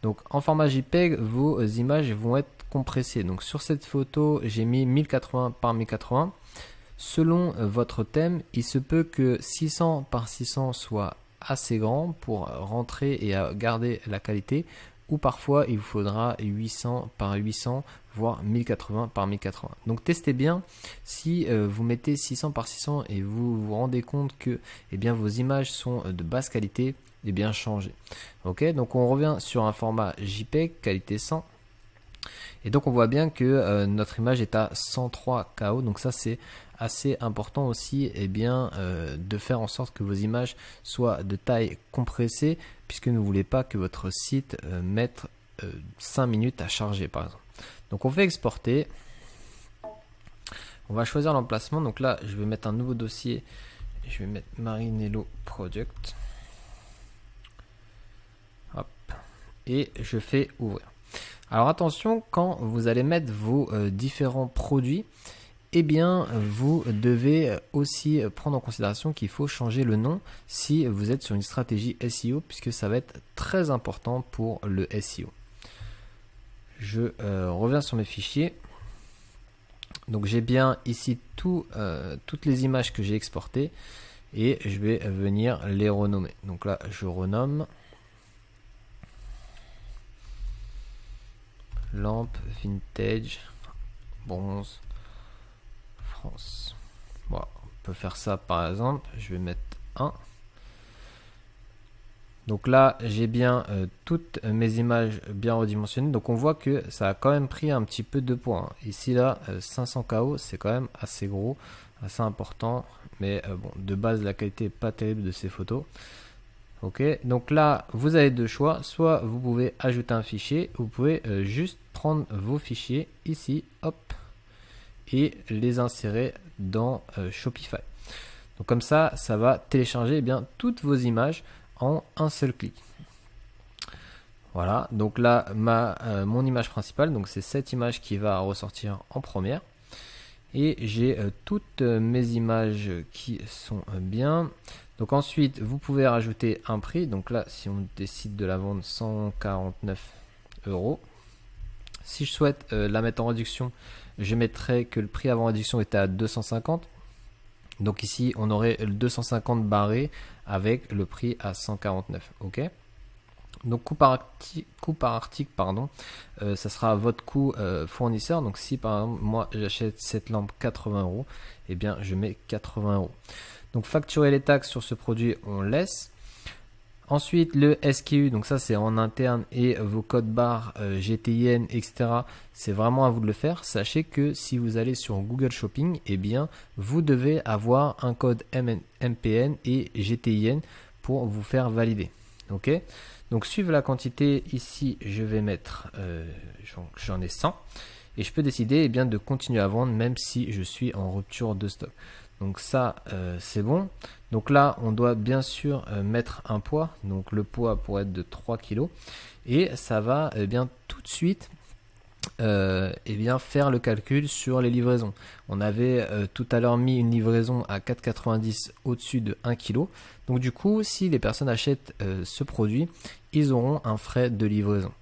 Donc en format JPEG, vos images vont être compressées. Donc sur cette photo, j'ai mis 1080 par 1080. Selon votre thème, il se peut que 600 par 600 soit assez grand pour rentrer et garder la qualité, ou parfois il vous faudra 800 par 800 voire 1080 par 1080. Donc testez bien. Si vous mettez 600 par 600 et vous vous rendez compte que vos images sont de basse qualité, changez. Ok, donc on revient sur un format JPEG qualité 100. Et donc on voit bien que notre image est à 103 KO. Donc ça, c'est assez important aussi de faire en sorte que vos images soient de taille compressée, puisque ne voulez pas que votre site mette 5 minutes à charger par exemple. Donc on fait exporter. On va choisir l'emplacement. Donc là, je vais mettre un nouveau dossier. Je vais mettre Marinello Project. Hop. Et je fais ouvrir. Alors attention, quand vous allez mettre vos différents produits, vous devez aussi prendre en considération qu'il faut changer le nom si vous êtes sur une stratégie SEO, puisque ça va être très important pour le SEO. Je reviens sur mes fichiers. Donc j'ai bien ici toutes les images que j'ai exportées et je vais venir les renommer. Donc là, je renomme lampe vintage bronze France. Bon, on peut faire ça par exemple. Je vais mettre 1. Donc là, j'ai bien toutes mes images bien redimensionnées. Donc on voit que ça a quand même pris un petit peu de points. Ici là, 500 KO, c'est quand même assez gros, assez important. Mais bon, de base, la qualité n'est pas terrible de ces photos. Ok, donc là, vous avez deux choix. Soit vous pouvez ajouter un fichier, ou vous pouvez juste prendre vos fichiers ici, hop, et les insérer dans Shopify. Donc comme ça, ça va télécharger toutes vos images en un seul clic. Voilà, donc là, mon image principale, donc c'est cette image qui va ressortir en première. et j'ai toutes mes images qui sont bien. Donc ensuite, vous pouvez rajouter un prix. Donc là, si on décide de la vendre 149 euros, si je souhaite la mettre en réduction, je mettrai que le prix avant réduction était à 250. Donc ici, on aurait le 250 barré avec le prix à 149. Ok. Donc coût par article, pardon, ça sera votre coût fournisseur. Donc si par exemple moi j'achète cette lampe 80 euros, eh bien je mets 80 euros. Donc facturer les taxes sur ce produit, on laisse. Ensuite le SKU, donc ça c'est en interne, et vos codes barres GTIN, etc. C'est vraiment à vous de le faire. Sachez que si vous allez sur Google Shopping, eh bien vous devez avoir un code MPN et GTIN pour vous faire valider. Ok. Donc suivre la quantité, ici je vais mettre, j'en ai 100, et je peux décider eh bien, de continuer à vendre même si je suis en rupture de stock. Donc ça c'est bon. Donc là on doit bien sûr mettre un poids, donc le poids pourrait être de 3 kg, et ça va eh bien tout de suite eh bien faire le calcul sur les livraisons. On avait tout à l'heure mis une livraison à 4,90 au-dessus de 1 kg. Donc du coup, si les personnes achètent ce produit, ils auront un frais de livraison.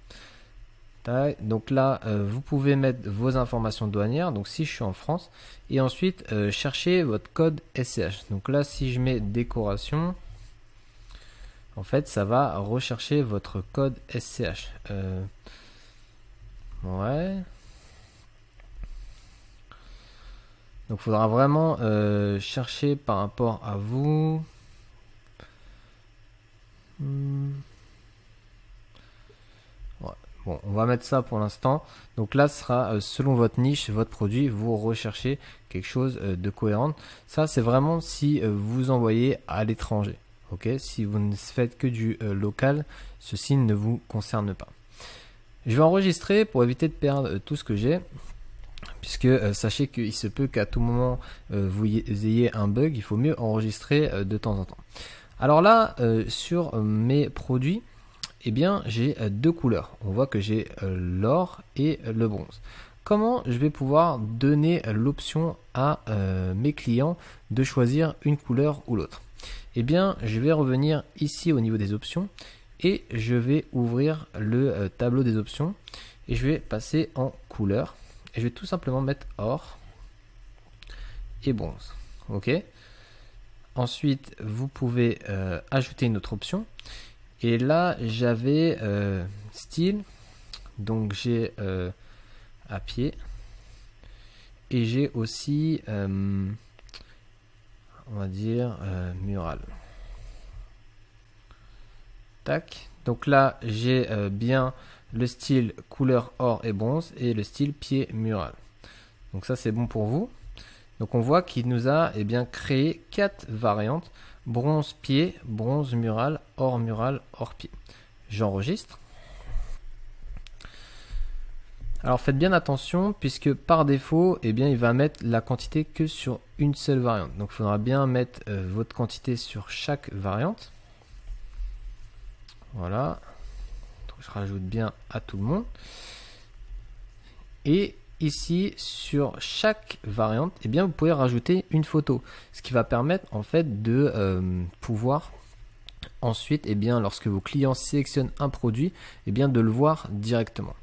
Donc là, vous pouvez mettre vos informations douanières. Donc si je suis en France, et ensuite chercher votre code SCH. Donc là, si je mets décoration, en fait, ça va rechercher votre code SCH. Ouais. Donc il faudra vraiment chercher par rapport à vous. Ouais. Bon, on va mettre ça pour l'instant. Donc là, ce sera selon votre niche, votre produit, vous recherchez quelque chose de cohérent. Ça, c'est vraiment si vous envoyez à l'étranger. Ok, si vous ne faites que du local, ceci ne vous concerne pas. Je vais enregistrer pour éviter de perdre tout ce que j'ai, puisque sachez qu'il se peut qu'à tout moment vous ayez un bug. Il faut mieux enregistrer de temps en temps. Alors là, sur mes produits, eh bien j'ai deux couleurs. On voit que j'ai l'or et le bronze. Comment je vais pouvoir donner l'option à mes clients de choisir une couleur ou l'autre? Eh bien, je vais revenir ici au niveau des options et je vais ouvrir le tableau des options et je vais passer en couleur et je vais tout simplement mettre or et bronze. Ok. Ensuite, vous pouvez ajouter une autre option. Et là, j'avais style, donc j'ai à pied, et j'ai aussi, on va dire, mural. Tac. Donc là, j'ai bien le style couleur or et bronze et le style pied mural. Donc ça, c'est bon pour vous. Donc on voit qu'il nous a bien créé 4 variantes: bronze pied, bronze mural, or pied. J'enregistre. Alors faites bien attention puisque par défaut, il va mettre la quantité que sur une seule variante. Donc il faudra bien mettre votre quantité sur chaque variante. Voilà. Donc, je rajoute bien à tout le monde. Et ici, sur chaque variante, vous pouvez rajouter une photo, ce qui va permettre en fait de pouvoir ensuite, lorsque vos clients sélectionnent un produit, de le voir directement.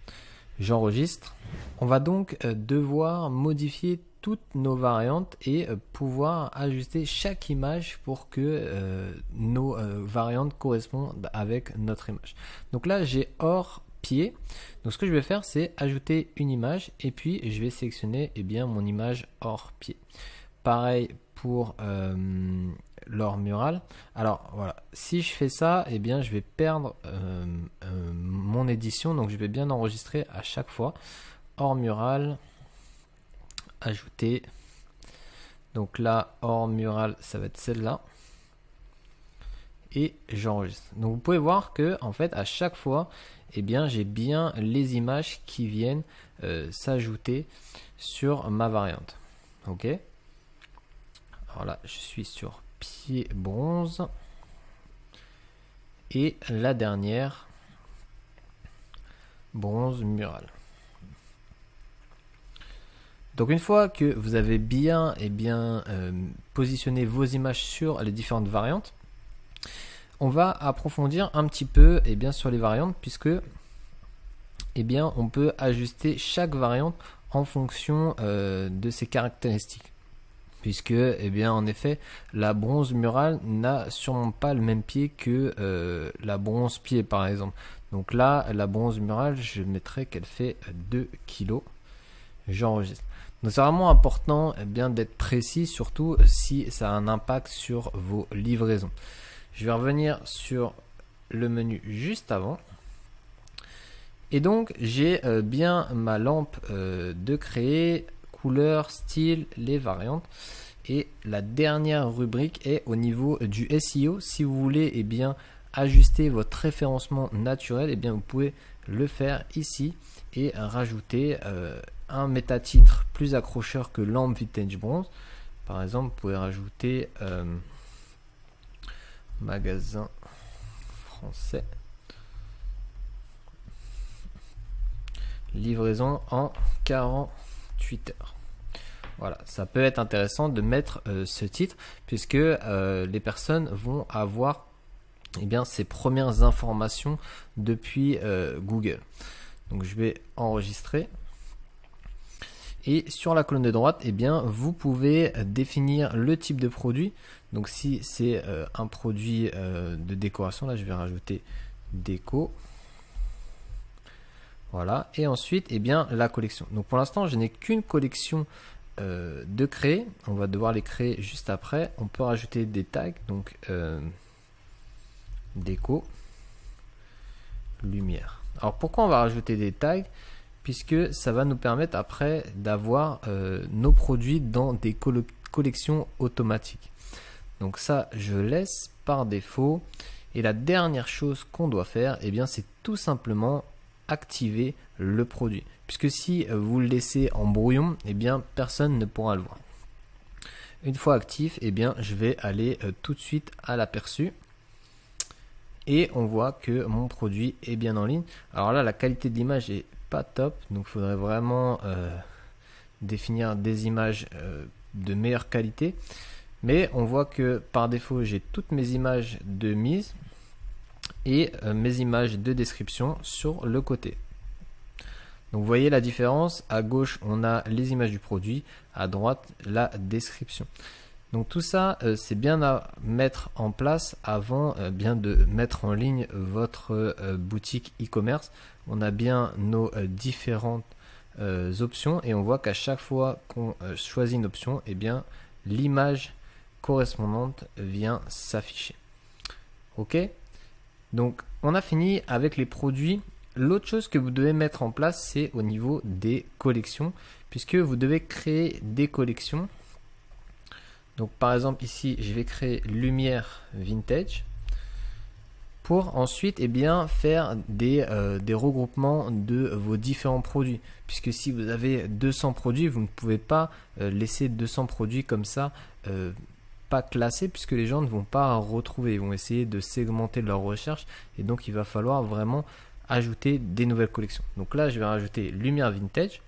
J'enregistre. On va donc devoir modifier toutes nos variantes et pouvoir ajuster chaque image pour que nos variantes correspondent avec notre image. Donc là, j'ai or pied. Donc ce que je vais faire, c'est ajouter une image et puis je vais sélectionner mon image or pied. Pareil pour l'or mural. Alors voilà, si je fais ça, je vais perdre mon édition, donc je vais bien enregistrer à chaque fois. Or mural, ajouter. Donc là, or mural, ça va être celle-là. Et j'enregistre. Donc vous pouvez voir que en fait à chaque fois, j'ai bien les images qui viennent s'ajouter sur ma variante. Ok. Alors là, je suis sur pied bronze. Et la dernière, bronze mural. Donc une fois que vous avez bien positionné vos images sur les différentes variantes, on va approfondir un petit peu sur les variantes, puisque on peut ajuster chaque variante en fonction de ses caractéristiques. Puisque en effet la bronze murale n'a sûrement pas le même pied que la bronze pied par exemple. Donc là la bronze murale, je mettrai qu'elle fait 2 kg. J'enregistre. Donc c'est vraiment important d'être précis, surtout si ça a un impact sur vos livraisons. Je vais revenir sur le menu juste avant. Et donc j'ai bien ma lampe de créer, couleur, style, les variantes. Et la dernière rubrique est au niveau du SEO. Si vous voulez ajuster votre référencement naturel, vous pouvez le faire ici et rajouter un métatitre plus accrocheur que lampe vintage bronze. Par exemple, vous pouvez rajouter magasin français, livraison en 48 heures. Voilà, ça peut être intéressant de mettre ce titre, puisque les personnes vont avoir ces premières informations depuis Google. Donc je vais enregistrer. Et sur la colonne de droite, vous pouvez définir le type de produit. Donc si c'est un produit de décoration, là je vais rajouter déco. Voilà. Et ensuite, la collection. Donc pour l'instant, je n'ai qu'une collection de créer. On va devoir les créer juste après. On peut rajouter des tags. Donc déco, lumière. Alors pourquoi on va rajouter des tags? Puisque ça va nous permettre après d'avoir nos produits dans des collections automatiques. Donc ça, je laisse par défaut. Et la dernière chose qu'on doit faire, c'est tout simplement activer le produit. Puisque si vous le laissez en brouillon, personne ne pourra le voir. Une fois actif, je vais aller tout de suite à l'aperçu. Et on voit que mon produit est bien en ligne. Alors là, la qualité de l'image est pas top, donc il faudrait vraiment définir des images de meilleure qualité, mais on voit que par défaut j'ai toutes mes images de mise et mes images de description sur le côté. Donc vous voyez la différence, à gauche on a les images du produit, à droite la description. Donc tout ça c'est bien à mettre en place avant de mettre en ligne votre boutique e-commerce. On a bien nos différentes options et on voit qu'à chaque fois qu'on choisit une option, l'image correspondante vient s'afficher. Ok, donc on a fini avec les produits. L'autre chose que vous devez mettre en place, c'est au niveau des collections, puisque vous devez créer des collections. Donc par exemple ici, je vais créer lumière vintage pour ensuite faire des regroupements de vos différents produits. Puisque si vous avez 200 produits, vous ne pouvez pas laisser 200 produits comme ça pas classés, puisque les gens ne vont pas retrouver. Ils vont essayer de segmenter leur recherche et donc il va falloir vraiment ajouter des nouvelles collections. Donc là, je vais rajouter lumière vintage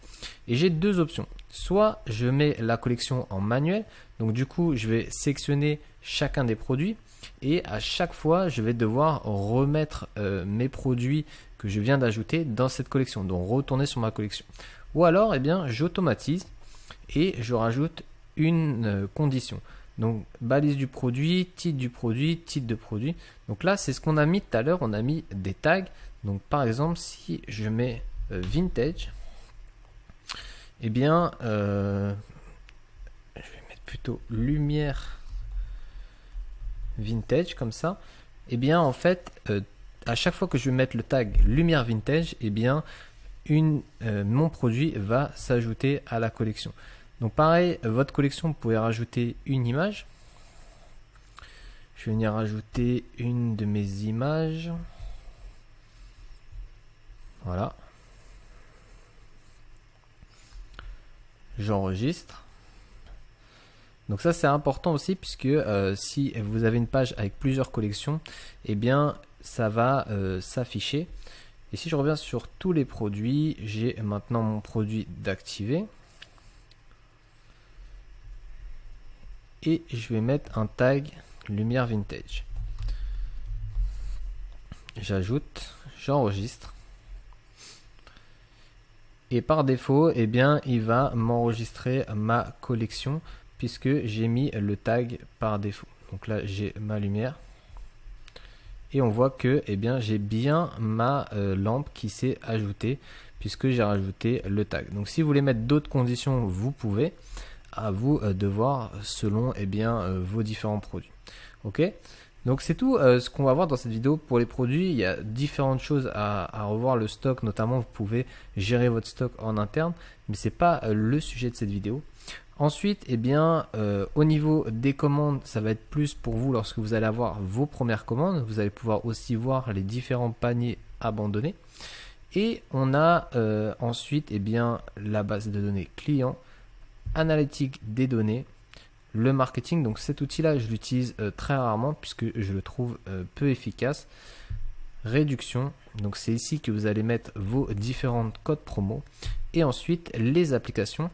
et j'ai deux options. Soit je mets la collection en manuel, donc du coup je vais sélectionner chacun des produits et à chaque fois je vais devoir remettre mes produits que je viens d'ajouter dans cette collection, donc retourner sur ma collection. Ou alors j'automatise et je rajoute une condition. Donc balise du produit, titre du produit, titre de produit. Donc là c'est ce qu'on a mis tout à l'heure, on a mis des tags. Donc par exemple si je mets vintage, je vais mettre plutôt lumière vintage comme ça. En fait à chaque fois que je vais mettre le tag lumière vintage, mon produit va s'ajouter à la collection. Donc pareil, votre collection, vous pouvez rajouter une image. Je vais venir rajouter une de mes images. Voilà. J'enregistre. Donc ça c'est important aussi puisque si vous avez une page avec plusieurs collections, ça va s'afficher. Et si je reviens sur tous les produits, j'ai maintenant mon produit d'activer. et je vais mettre un tag lumière vintage. J'ajoute, j'enregistre. Et par défaut, eh bien, il va m'enregistrer ma collection puisque j'ai mis le tag par défaut. Donc là, j'ai ma lumière. Et on voit que eh bien, j'ai bien ma lampe qui s'est ajoutée puisque j'ai rajouté le tag. Donc si vous voulez mettre d'autres conditions, vous pouvez. À vous de voir selon eh bien, vos différents produits. Ok. Donc c'est tout ce qu'on va voir dans cette vidéo pour les produits. Il y a différentes choses à revoir. Le stock notamment, vous pouvez gérer votre stock en interne, mais c'est pas le sujet de cette vidéo. Ensuite, eh bien, au niveau des commandes, ça va être plus pour vous lorsque vous allez avoir vos premières commandes. Vous allez pouvoir aussi voir les différents paniers abandonnés. Et on a ensuite eh bien, la base de données client, analytique des données, le marketing. Donc cet outil là je l'utilise très rarement puisque je le trouve peu efficace. Réduction, donc c'est ici que vous allez mettre vos différents codes promo, et ensuite les applications.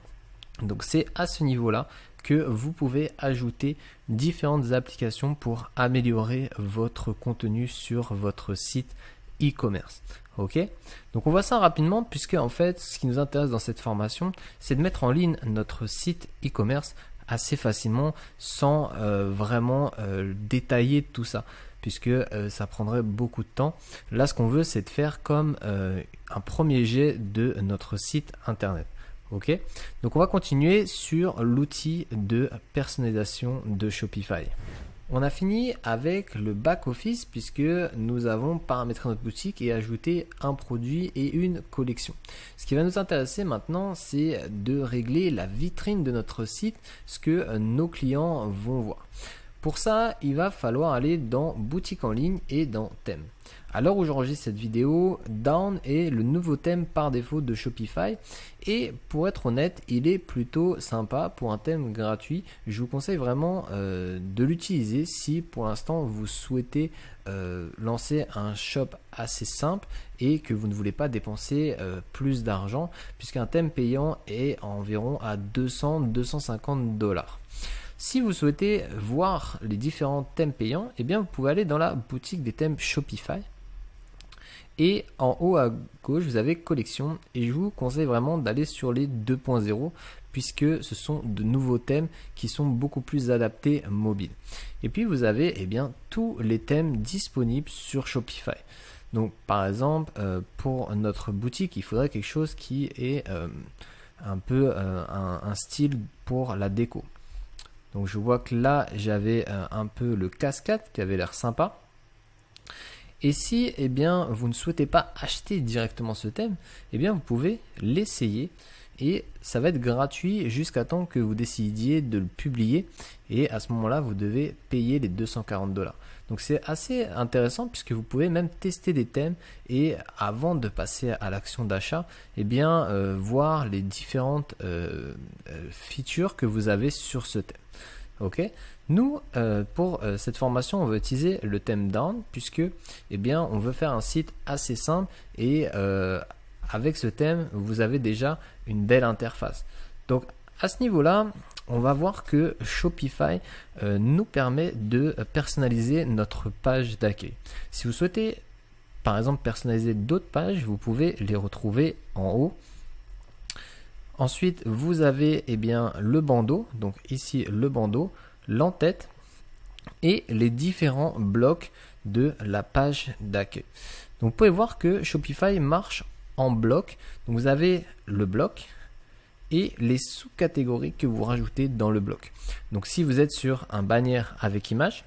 Donc c'est à ce niveau là que vous pouvez ajouter différentes applications pour améliorer votre contenu sur votre site e-commerce. Ok, donc on voit ça rapidement puisque en fait ce qui nous intéresse dans cette formation, c'est de mettre en ligne notre site e-commerce assez facilement sans vraiment détailler tout ça puisque ça prendrait beaucoup de temps. Là ce qu'on veut, c'est de faire comme un premier jet de notre site internet. Ok, donc on va continuer sur l'outil de personnalisation de Shopify. On a fini avec le back-office puisque nous avons paramétré notre boutique et ajouté un produit et une collection. Ce qui va nous intéresser maintenant, c'est de régler la vitrine de notre site, ce que nos clients vont voir. Pour ça, il va falloir aller dans boutique en ligne et dans thème. À l'heure où j'enregistre cette vidéo, Down est le nouveau thème par défaut de Shopify et pour être honnête, il est plutôt sympa pour un thème gratuit. Je vous conseille vraiment de l'utiliser si pour l'instant vous souhaitez lancer un shop assez simple et que vous ne voulez pas dépenser plus d'argent puisqu'un thème payant est environ à 200-250 $. Si vous souhaitez voir les différents thèmes payants, eh bien vous pouvez aller dans la boutique des thèmes Shopify. Et en haut à gauche, vous avez collection et je vous conseille vraiment d'aller sur les 2.0 puisque ce sont de nouveaux thèmes qui sont beaucoup plus adaptés mobile. Et puis vous avez eh bien, tous les thèmes disponibles sur Shopify. Donc par exemple, pour notre boutique, il faudrait quelque chose qui est un peu un style pour la déco. Donc je vois que là, j'avais un peu le cascade qui avait l'air sympa. Et si eh bien, vous ne souhaitez pas acheter directement ce thème, eh bien, vous pouvez l'essayer et ça va être gratuit jusqu'à temps que vous décidiez de le publier. Et à ce moment-là, vous devez payer les 240 $. Donc c'est assez intéressant puisque vous pouvez même tester des thèmes et avant de passer à l'action d'achat, eh bien, voir les différentes features que vous avez sur ce thème. Ok, nous pour cette formation on va utiliser le thème Down puisque eh bien on veut faire un site assez simple et avec ce thème vous avez déjà une belle interface. Donc à ce niveau là on va voir que Shopify nous permet de personnaliser notre page d'accueil. Si vous souhaitez par exemple personnaliser d'autres pages, vous pouvez les retrouver en haut. Ensuite, vous avez eh bien, le bandeau, donc ici le bandeau, l'entête et les différents blocs de la page d'accueil. Donc vous pouvez voir que Shopify marche en bloc. Donc vous avez le bloc et les sous-catégories que vous rajoutez dans le bloc. Donc si vous êtes sur un bannière avec image,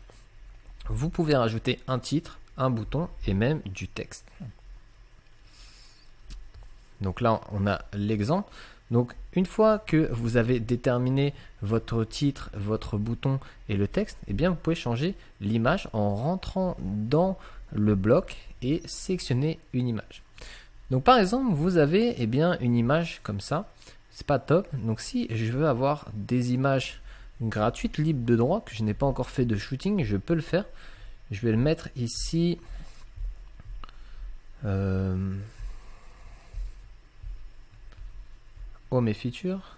vous pouvez rajouter un titre, un bouton et même du texte. Donc là, on a l'exemple. Donc une fois que vous avez déterminé votre titre, votre bouton et le texte, eh bien vous pouvez changer l'image en rentrant dans le bloc et sélectionner une image. Donc par exemple, vous avez eh bien une image comme ça, c'est pas top. Donc si je veux avoir des images gratuites, libres de droit, que je n'ai pas encore fait de shooting, je peux le faire. Je vais le mettre ici. Home et features.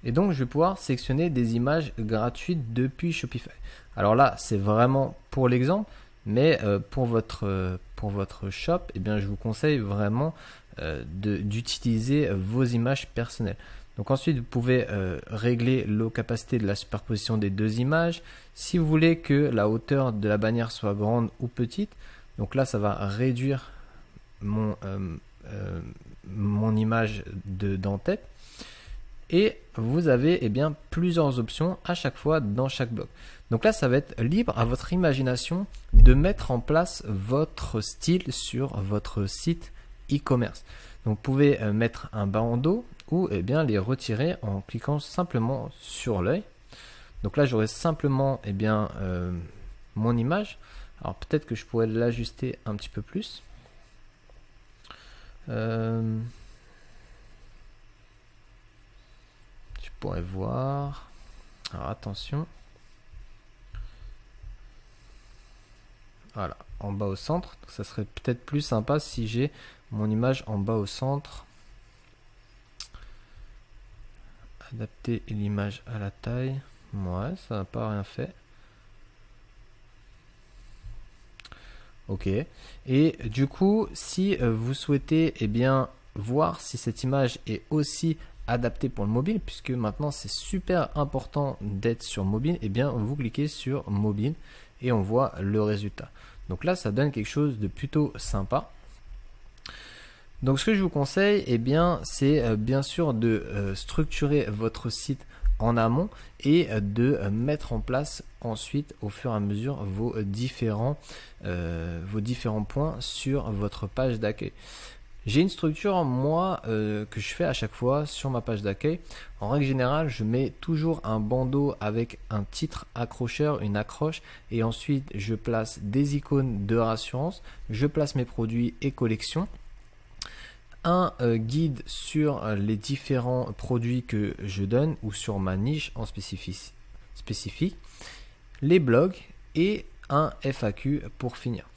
Et donc je vais pouvoir sélectionner des images gratuites depuis Shopify. Alors là, c'est vraiment pour l'exemple, mais pour votre shop, eh bien, je vous conseille vraiment d'utiliser vos images personnelles. Donc ensuite, vous pouvez régler l'opacité de la superposition des deux images. Si vous voulez que la hauteur de la bannière soit grande ou petite, donc là, ça va réduire mon image d'en-tête. Et vous avez bien plusieurs options à chaque fois dans chaque bloc. Donc là, ça va être libre à votre imagination de mettre en place votre style sur votre site e-commerce. Donc vous pouvez mettre un bandeau ou bien les retirer en cliquant simplement sur l'œil. Donc là, j'aurai simplement mon image. Alors peut-être que je pourrais l'ajuster un petit peu plus. Je pourrais voir. Alors attention. Voilà, en bas au centre. Donc, ça serait peut-être plus sympa si j'ai mon image en bas au centre. Adapter l'image à la taille. Ouais, ça n'a pas rien fait. Ok. Et du coup, si vous souhaitez voir si cette image est aussi adaptée pour le mobile, puisque maintenant c'est super important d'être sur mobile, vous cliquez sur mobile et on voit le résultat. Donc là, ça donne quelque chose de plutôt sympa. Donc ce que je vous conseille, c'est bien sûr de structurer votre site en amont et de mettre en place ensuite au fur et à mesure vos différents points sur votre page d'accueil. J'ai une structure moi que je fais à chaque fois sur ma page d'accueil. En règle générale, je mets toujours un bandeau avec un titre accrocheur, une accroche, et ensuite je place des icônes de rassurance, je place mes produits et collections, un guide sur les différents produits que je donne ou sur ma niche en spécifique, les blogs et un FAQ pour finir.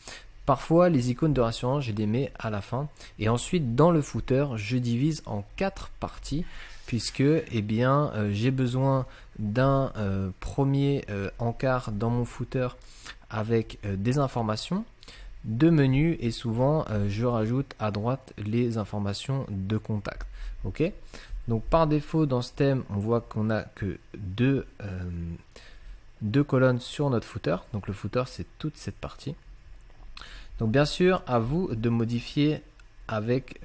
Parfois, les icônes de rassurance, je les mets à la fin. Et ensuite, dans le footer, je divise en 4 parties puisque j'ai besoin d'un premier encart dans mon footer avec des informations, de menus et souvent je rajoute à droite les informations de contact. Ok, donc par défaut dans ce thème, on voit qu'on n'a que deux colonnes sur notre footer. Donc le footer, c'est toute cette partie. Donc bien sûr, à vous de modifier avec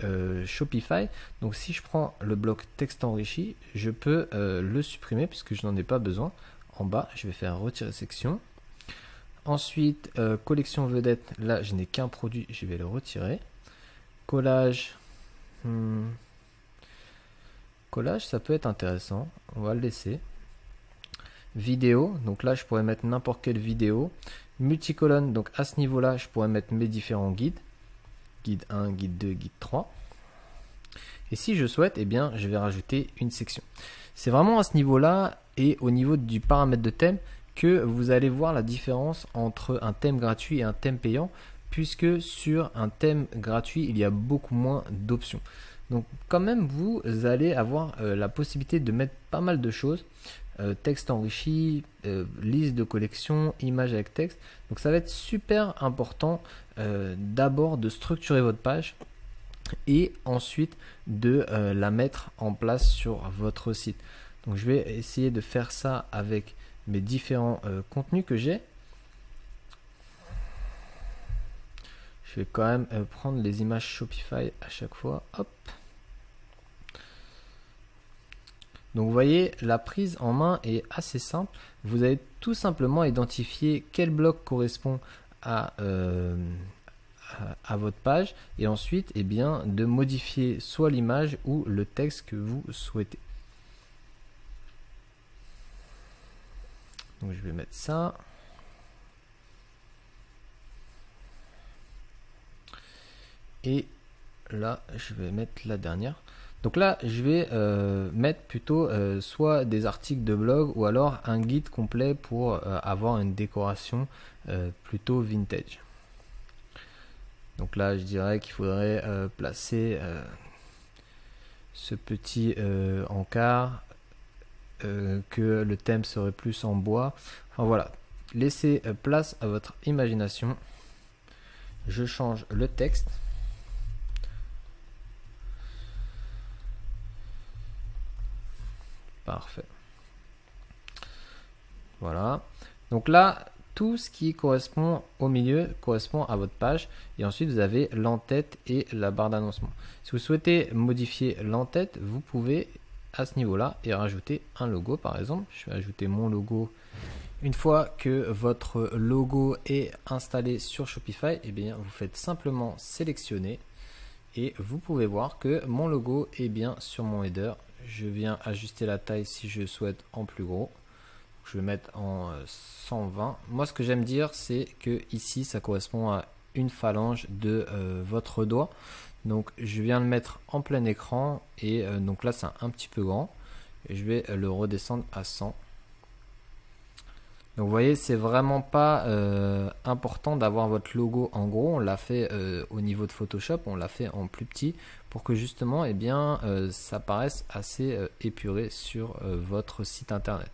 Shopify. Donc si je prends le bloc texte enrichi, je peux le supprimer puisque je n'en ai pas besoin. En bas, je vais faire retirer section. Ensuite, collection vedette, là je n'ai qu'un produit, je vais le retirer. Collage, collage, ça peut être intéressant, on va le laisser. Vidéo, donc là je pourrais mettre n'importe quelle vidéo. Multicolonne, donc à ce niveau-là, je pourrais mettre mes différents guides. Guide 1, guide 2, guide 3. Et si je souhaite, je vais rajouter une section. C'est vraiment à ce niveau-là et au niveau du paramètre de thème que vous allez voir la différence entre un thème gratuit et un thème payant, puisque sur un thème gratuit, il y a beaucoup moins d'options. Donc quand même, vous allez avoir la possibilité de mettre pas mal de choses. Texte enrichi, liste de collection, image avec texte. Donc ça va être super important d'abord de structurer votre page et ensuite de la mettre en place sur votre site. Donc je vais essayer de faire ça avec mes différents contenus que j'ai. Je vais quand même prendre les images Shopify à chaque fois. Hop. Donc vous voyez, la prise en main est assez simple. Vous allez tout simplement identifier quel bloc correspond à votre page et ensuite de modifier soit l'image ou le texte que vous souhaitez. Donc je vais mettre ça. Et là, je vais mettre la dernière. Donc là, je vais mettre plutôt soit des articles de blog ou alors un guide complet pour avoir une décoration plutôt vintage. Donc là, je dirais qu'il faudrait placer ce petit encart que le thème serait plus en bois. Enfin voilà, laissez place à votre imagination. Je change le texte. Parfait. Voilà. Donc là, tout ce qui correspond au milieu correspond à votre page. Et ensuite, vous avez l'en-tête et la barre d'annoncement. Si vous souhaitez modifier l'en-tête, vous pouvez à ce niveau-là et rajouter un logo par exemple. Je vais ajouter mon logo. Une fois que votre logo est installé sur Shopify, eh bien, vous faites simplement sélectionner et vous pouvez voir que mon logo est bien sur mon header. Je viens ajuster la taille si je souhaite en plus gros. Je vais mettre en 120. Moi, ce que j'aime dire, c'est que ici, ça correspond à une phalange de votre doigt. Donc, je viens le mettre en plein écran et donc là, c'est un petit peu grand. Et je vais le redescendre à 100. Donc, vous voyez, c'est vraiment pas important d'avoir votre logo en gros. On l'a fait au niveau de Photoshop, on l'a fait en plus petit pour que justement, eh bien, ça paraisse assez épuré sur votre site internet.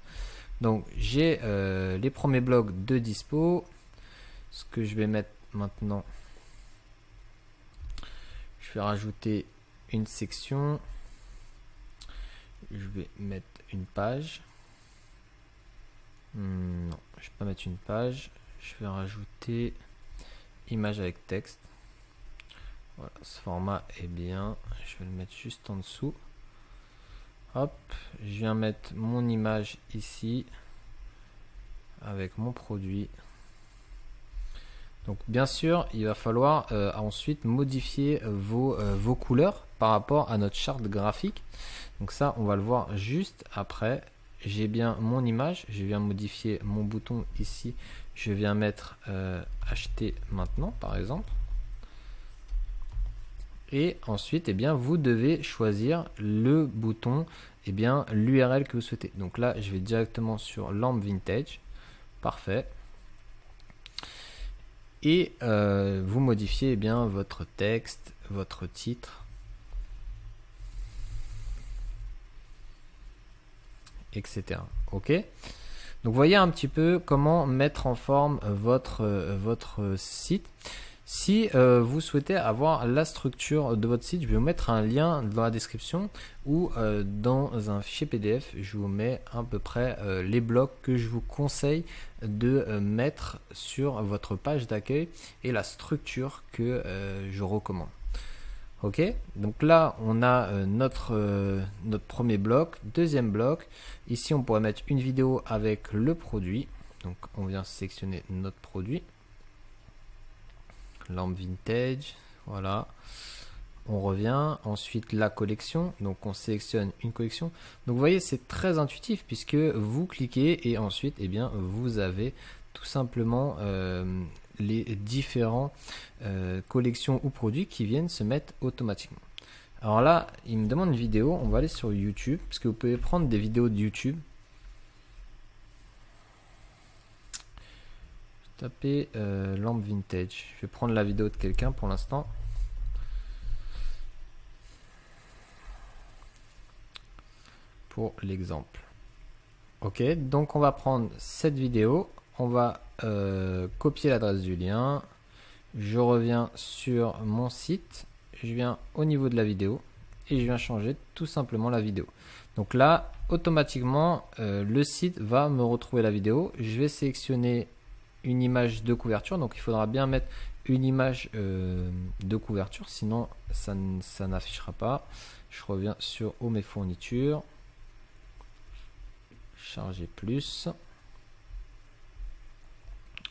Donc j'ai les premiers blocs de dispo. Ce que je vais mettre maintenant, je vais rajouter une section. Je vais mettre une page. Non, je vais pas mettre une page. Je vais rajouter image avec texte. Voilà, ce format est bien. Je vais le mettre juste en dessous. Hop, je viens mettre mon image ici avec mon produit. Donc bien sûr, il va falloir ensuite modifier vos couleurs par rapport à notre charte graphique. Donc ça, on va le voir juste après. J'ai bien mon image, je viens modifier mon bouton ici. Je viens mettre acheter maintenant par exemple. Et ensuite, eh bien, vous devez choisir le bouton, eh bien, l'URL que vous souhaitez. Donc là, je vais directement sur Lampe Vintage. Parfait. Et vous modifiez eh bien, votre texte, votre titre, etc. OK. Donc, vous voyez un petit peu comment mettre en forme votre site. Si vous souhaitez avoir la structure de votre site, je vais vous mettre un lien dans la description ou dans un fichier PDF, je vous mets à peu près les blocs que je vous conseille de mettre sur votre page d'accueil et la structure que je recommande. Ok, donc là on a notre premier bloc, deuxième bloc. Ici on pourrait mettre une vidéo avec le produit. Donc on vient sélectionner notre produit. Lampe vintage, voilà, on revient, ensuite la collection, donc on sélectionne une collection. Donc vous voyez, c'est très intuitif puisque vous cliquez et ensuite eh bien vous avez tout simplement les différents collections ou produits qui viennent se mettre automatiquement. Alors là, il me demande une vidéo, on va aller sur YouTube parce que vous pouvez prendre des vidéos de YouTube. Taper lampe vintage. Je vais prendre la vidéo de quelqu'un pour l'instant. Pour l'exemple. Ok, donc on va prendre cette vidéo. On va copier l'adresse du lien. Je reviens sur mon site. Je viens au niveau de la vidéo. Et je viens changer tout simplement la vidéo. Donc là, automatiquement, le site va me retrouver la vidéo. Je vais sélectionner une image de couverture, donc il faudra bien mettre une image de couverture, sinon ça n'affichera pas. Je reviens sur mes fournitures, charger plus,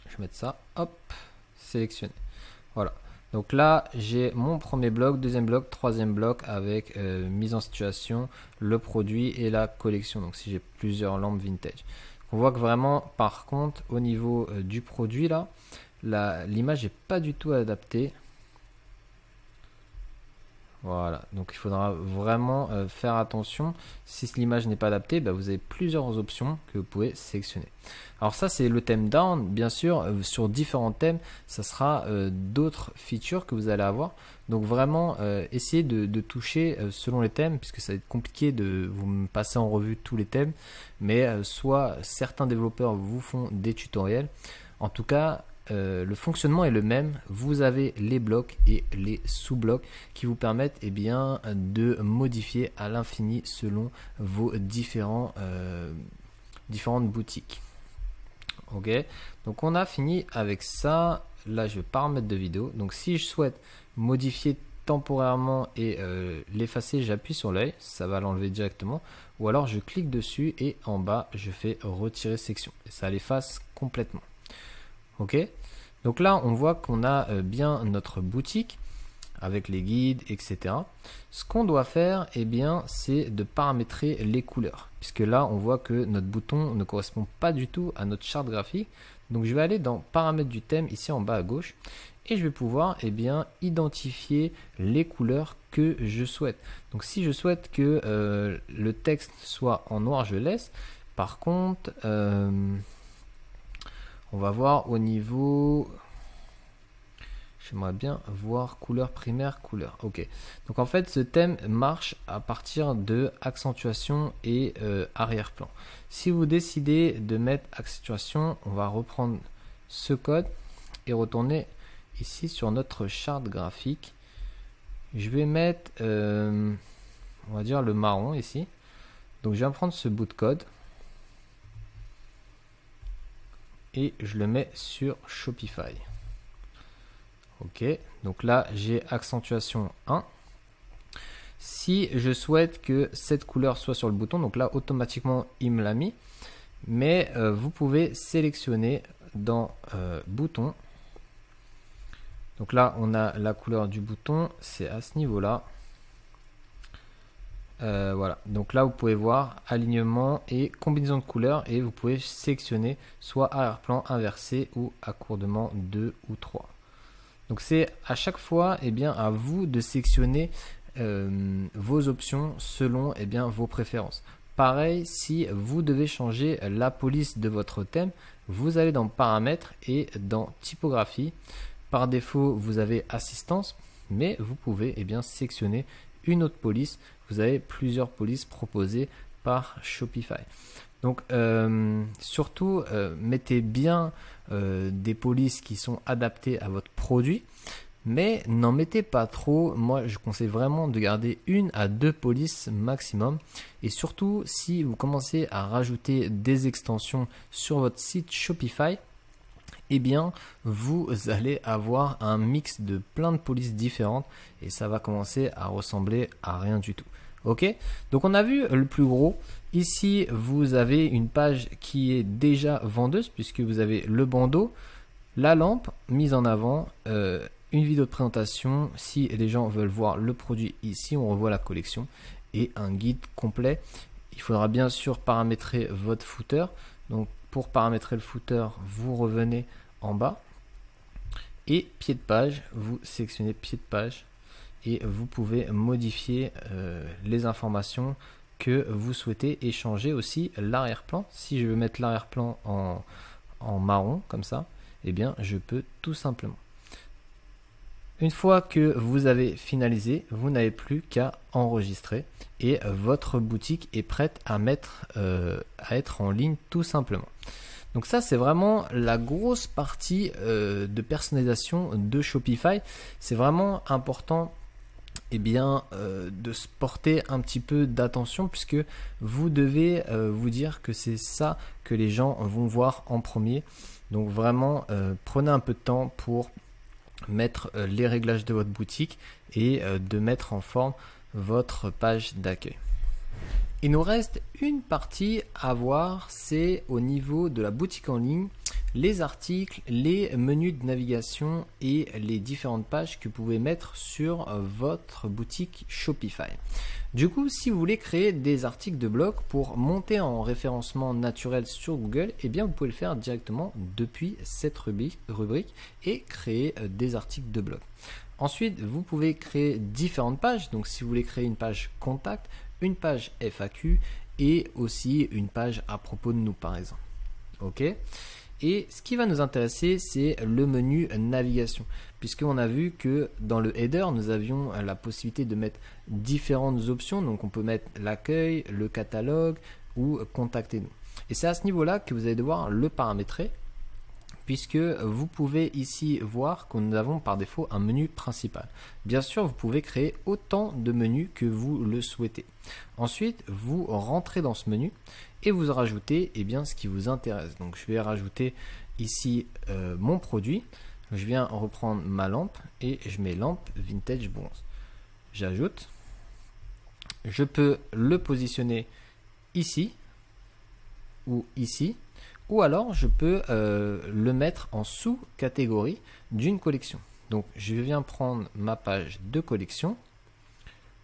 je vais mettre ça, hop, sélectionner. Voilà, donc là j'ai mon premier bloc, deuxième bloc, troisième bloc avec mise en situation, le produit et la collection. Donc si j'ai plusieurs lampes vintage, on voit que vraiment par contre au niveau du produit là, l'image n'est pas du tout adaptée. Voilà, donc il faudra vraiment faire attention. Si l'image n'est pas adaptée, bah, vous avez plusieurs options que vous pouvez sélectionner. Alors ça, c'est le thème down. Bien sûr, sur différents thèmes, ça sera d'autres features que vous allez avoir. Donc vraiment, essayez de toucher selon les thèmes, puisque ça va être compliqué de vous passer en revue tous les thèmes. Mais soit certains développeurs vous font des tutoriels. En tout cas, le fonctionnement est le même. Vous avez les blocs et les sous-blocs qui vous permettent de modifier à l'infini selon vos différentes boutiques. Ok, donc on a fini avec ça. Là, je vais pas remettre de vidéo. Donc si je souhaite modifier temporairement et l'effacer, j'appuie sur l'œil, ça va l'enlever directement. Ou alors je clique dessus et en bas, je fais retirer section et ça l'efface complètement. Ok, donc là on voit qu'on a bien notre boutique avec les guides, etc. Ce qu'on doit faire, c'est de paramétrer les couleurs, puisque là on voit que notre bouton ne correspond pas du tout à notre charte graphique. Donc je vais aller dans paramètres du thème ici en bas à gauche et je vais pouvoir identifier les couleurs que je souhaite. Donc si je souhaite que le texte soit en noir, je laisse. Par contre, on va voir au niveau, j'aimerais bien voir couleur primaire, couleur. Ok, donc en fait ce thème marche à partir de accentuation et arrière-plan. Si vous décidez de mettre accentuation, on va reprendre ce code et retourner ici sur notre charte graphique. Je vais mettre, on va dire le marron ici. Donc je vais prendre ce bout de code et je le mets sur Shopify. Ok, donc là j'ai accentuation 1. Si je souhaite que cette couleur soit sur le bouton, donc là automatiquement il me l'a mis, mais vous pouvez sélectionner dans bouton. Donc là on a la couleur du bouton, c'est à ce niveau là. Voilà, donc là vous pouvez voir alignement et combinaison de couleurs et vous pouvez sélectionner soit arrière-plan inversé ou accourdement 2 ou 3. Donc c'est à chaque fois à vous de sélectionner vos options selon vos préférences. Pareil, si vous devez changer la police de votre thème, vous allez dans paramètres et dans typographie. Par défaut, vous avez assistance, mais vous pouvez sélectionner une autre police. Vous avez plusieurs polices proposées par Shopify. Donc surtout mettez bien des polices qui sont adaptées à votre produit, mais n'en mettez pas trop. Moi je conseille vraiment de garder 1 à 2 polices maximum, et surtout si vous commencez à rajouter des extensions sur votre site Shopify, vous allez avoir un mix de plein de polices différentes et ça va commencer à ressembler à rien du tout. Ok, donc on a vu le plus gros. Ici vous avez une page qui est déjà vendeuse puisque vous avez le bandeau, la lampe mise en avant, une vidéo de présentation si les gens veulent voir le produit. Ici on revoit la collection et un guide complet. Il faudra bien sûr paramétrer votre footer. Donc pour paramétrer le footer, vous revenez en bas et pied de page, vous sélectionnez pied de page et vous pouvez modifier les informations que vous souhaitez et changer aussi l'arrière-plan. Si je veux mettre l'arrière-plan en marron comme ça, je peux tout simplement. Une fois que vous avez finalisé, vous n'avez plus qu'à enregistrer et votre boutique est prête à être en ligne tout simplement. Donc ça c'est vraiment la grosse partie de personnalisation de Shopify. C'est vraiment important de se porter un petit peu d'attention puisque vous devez vous dire que c'est ça que les gens vont voir en premier. Donc vraiment prenez un peu de temps pour mettre les réglages de votre boutique et de mettre en forme votre page d'accueil. Il nous reste une partie à voir, c'est au niveau de la boutique en ligne, les articles, les menus de navigation et les différentes pages que vous pouvez mettre sur votre boutique Shopify. Du coup, si vous voulez créer des articles de blog pour monter en référencement naturel sur Google, vous pouvez le faire directement depuis cette rubrique et créer des articles de blog. Ensuite, vous pouvez créer différentes pages. Donc, si vous voulez créer une page contact, une page FAQ et aussi une page à propos de nous, par exemple. OK. Et ce qui va nous intéresser, c'est le menu navigation, puisqu'on a vu que dans le header, nous avions la possibilité de mettre différentes options. Donc, on peut mettre l'accueil, le catalogue ou contactez-nous. Et c'est à ce niveau-là que vous allez devoir le paramétrer, puisque vous pouvez ici voir que nous avons par défaut un menu principal. Bien sûr, vous pouvez créer autant de menus que vous le souhaitez. Ensuite, vous rentrez dans ce menu et vous rajoutez ce qui vous intéresse. Donc, je vais rajouter ici mon produit. Je viens reprendre ma lampe et je mets lampe vintage bronze. J'ajoute. Je peux le positionner ici ou ici. Ou alors, je peux le mettre en sous-catégorie d'une collection. Donc, je viens prendre ma page de collection,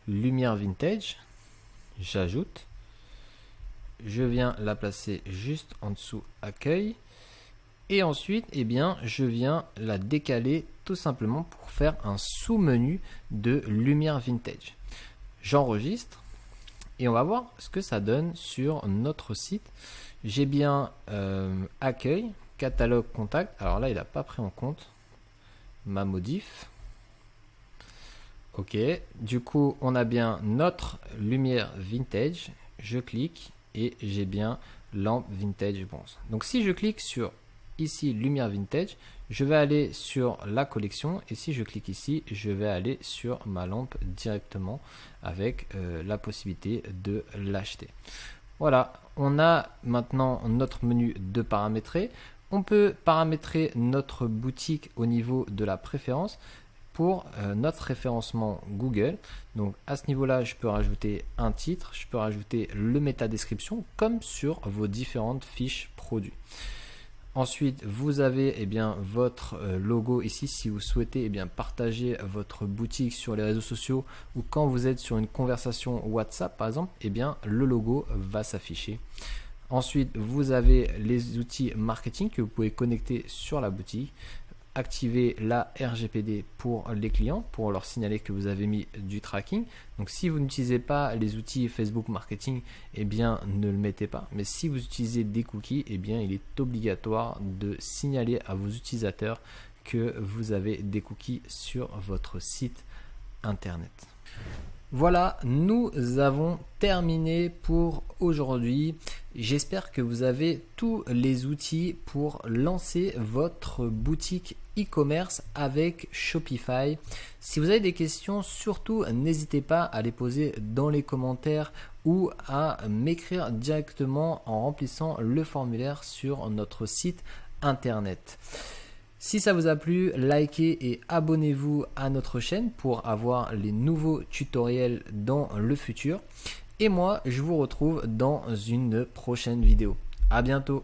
lumière vintage, j'ajoute, je viens la placer juste en dessous accueil, et ensuite, je viens la décaler tout simplement pour faire un sous-menu de lumière vintage. J'enregistre et on va voir ce que ça donne sur notre site. J'ai bien accueil, catalogue, contact. Alors là, il n'a pas pris en compte ma modif. OK. Du coup, on a bien notre lumière vintage. Je clique et j'ai bien lampe vintage bronze. Donc, si je clique sur ici lumière vintage, je vais aller sur la collection. Et si je clique ici, je vais aller sur ma lampe directement avec la possibilité de l'acheter. Voilà, on a maintenant notre menu de paramétrer. On peut paramétrer notre boutique au niveau de la préférence pour notre référencement Google. Donc à ce niveau-là, je peux rajouter un titre, je peux rajouter le métadescription comme sur vos différentes fiches produits. Ensuite, vous avez votre logo ici si vous souhaitez partager votre boutique sur les réseaux sociaux ou quand vous êtes sur une conversation WhatsApp par exemple, le logo va s'afficher. Ensuite, vous avez les outils marketing que vous pouvez connecter sur la boutique. Activer la RGPD pour les clients pour leur signaler que vous avez mis du tracking. Donc si vous n'utilisez pas les outils Facebook Marketing, ne le mettez pas. Mais si vous utilisez des cookies, il est obligatoire de signaler à vos utilisateurs que vous avez des cookies sur votre site internet. Voilà, nous avons terminé pour aujourd'hui. J'espère que vous avez tous les outils pour lancer votre boutique e-commerce avec Shopify. Si vous avez des questions, surtout n'hésitez pas à les poser dans les commentaires ou à m'écrire directement en remplissant le formulaire sur notre site internet. Si ça vous a plu, likez et abonnez-vous à notre chaîne pour avoir les nouveaux tutoriels dans le futur. Et moi, je vous retrouve dans une prochaine vidéo. À bientôt.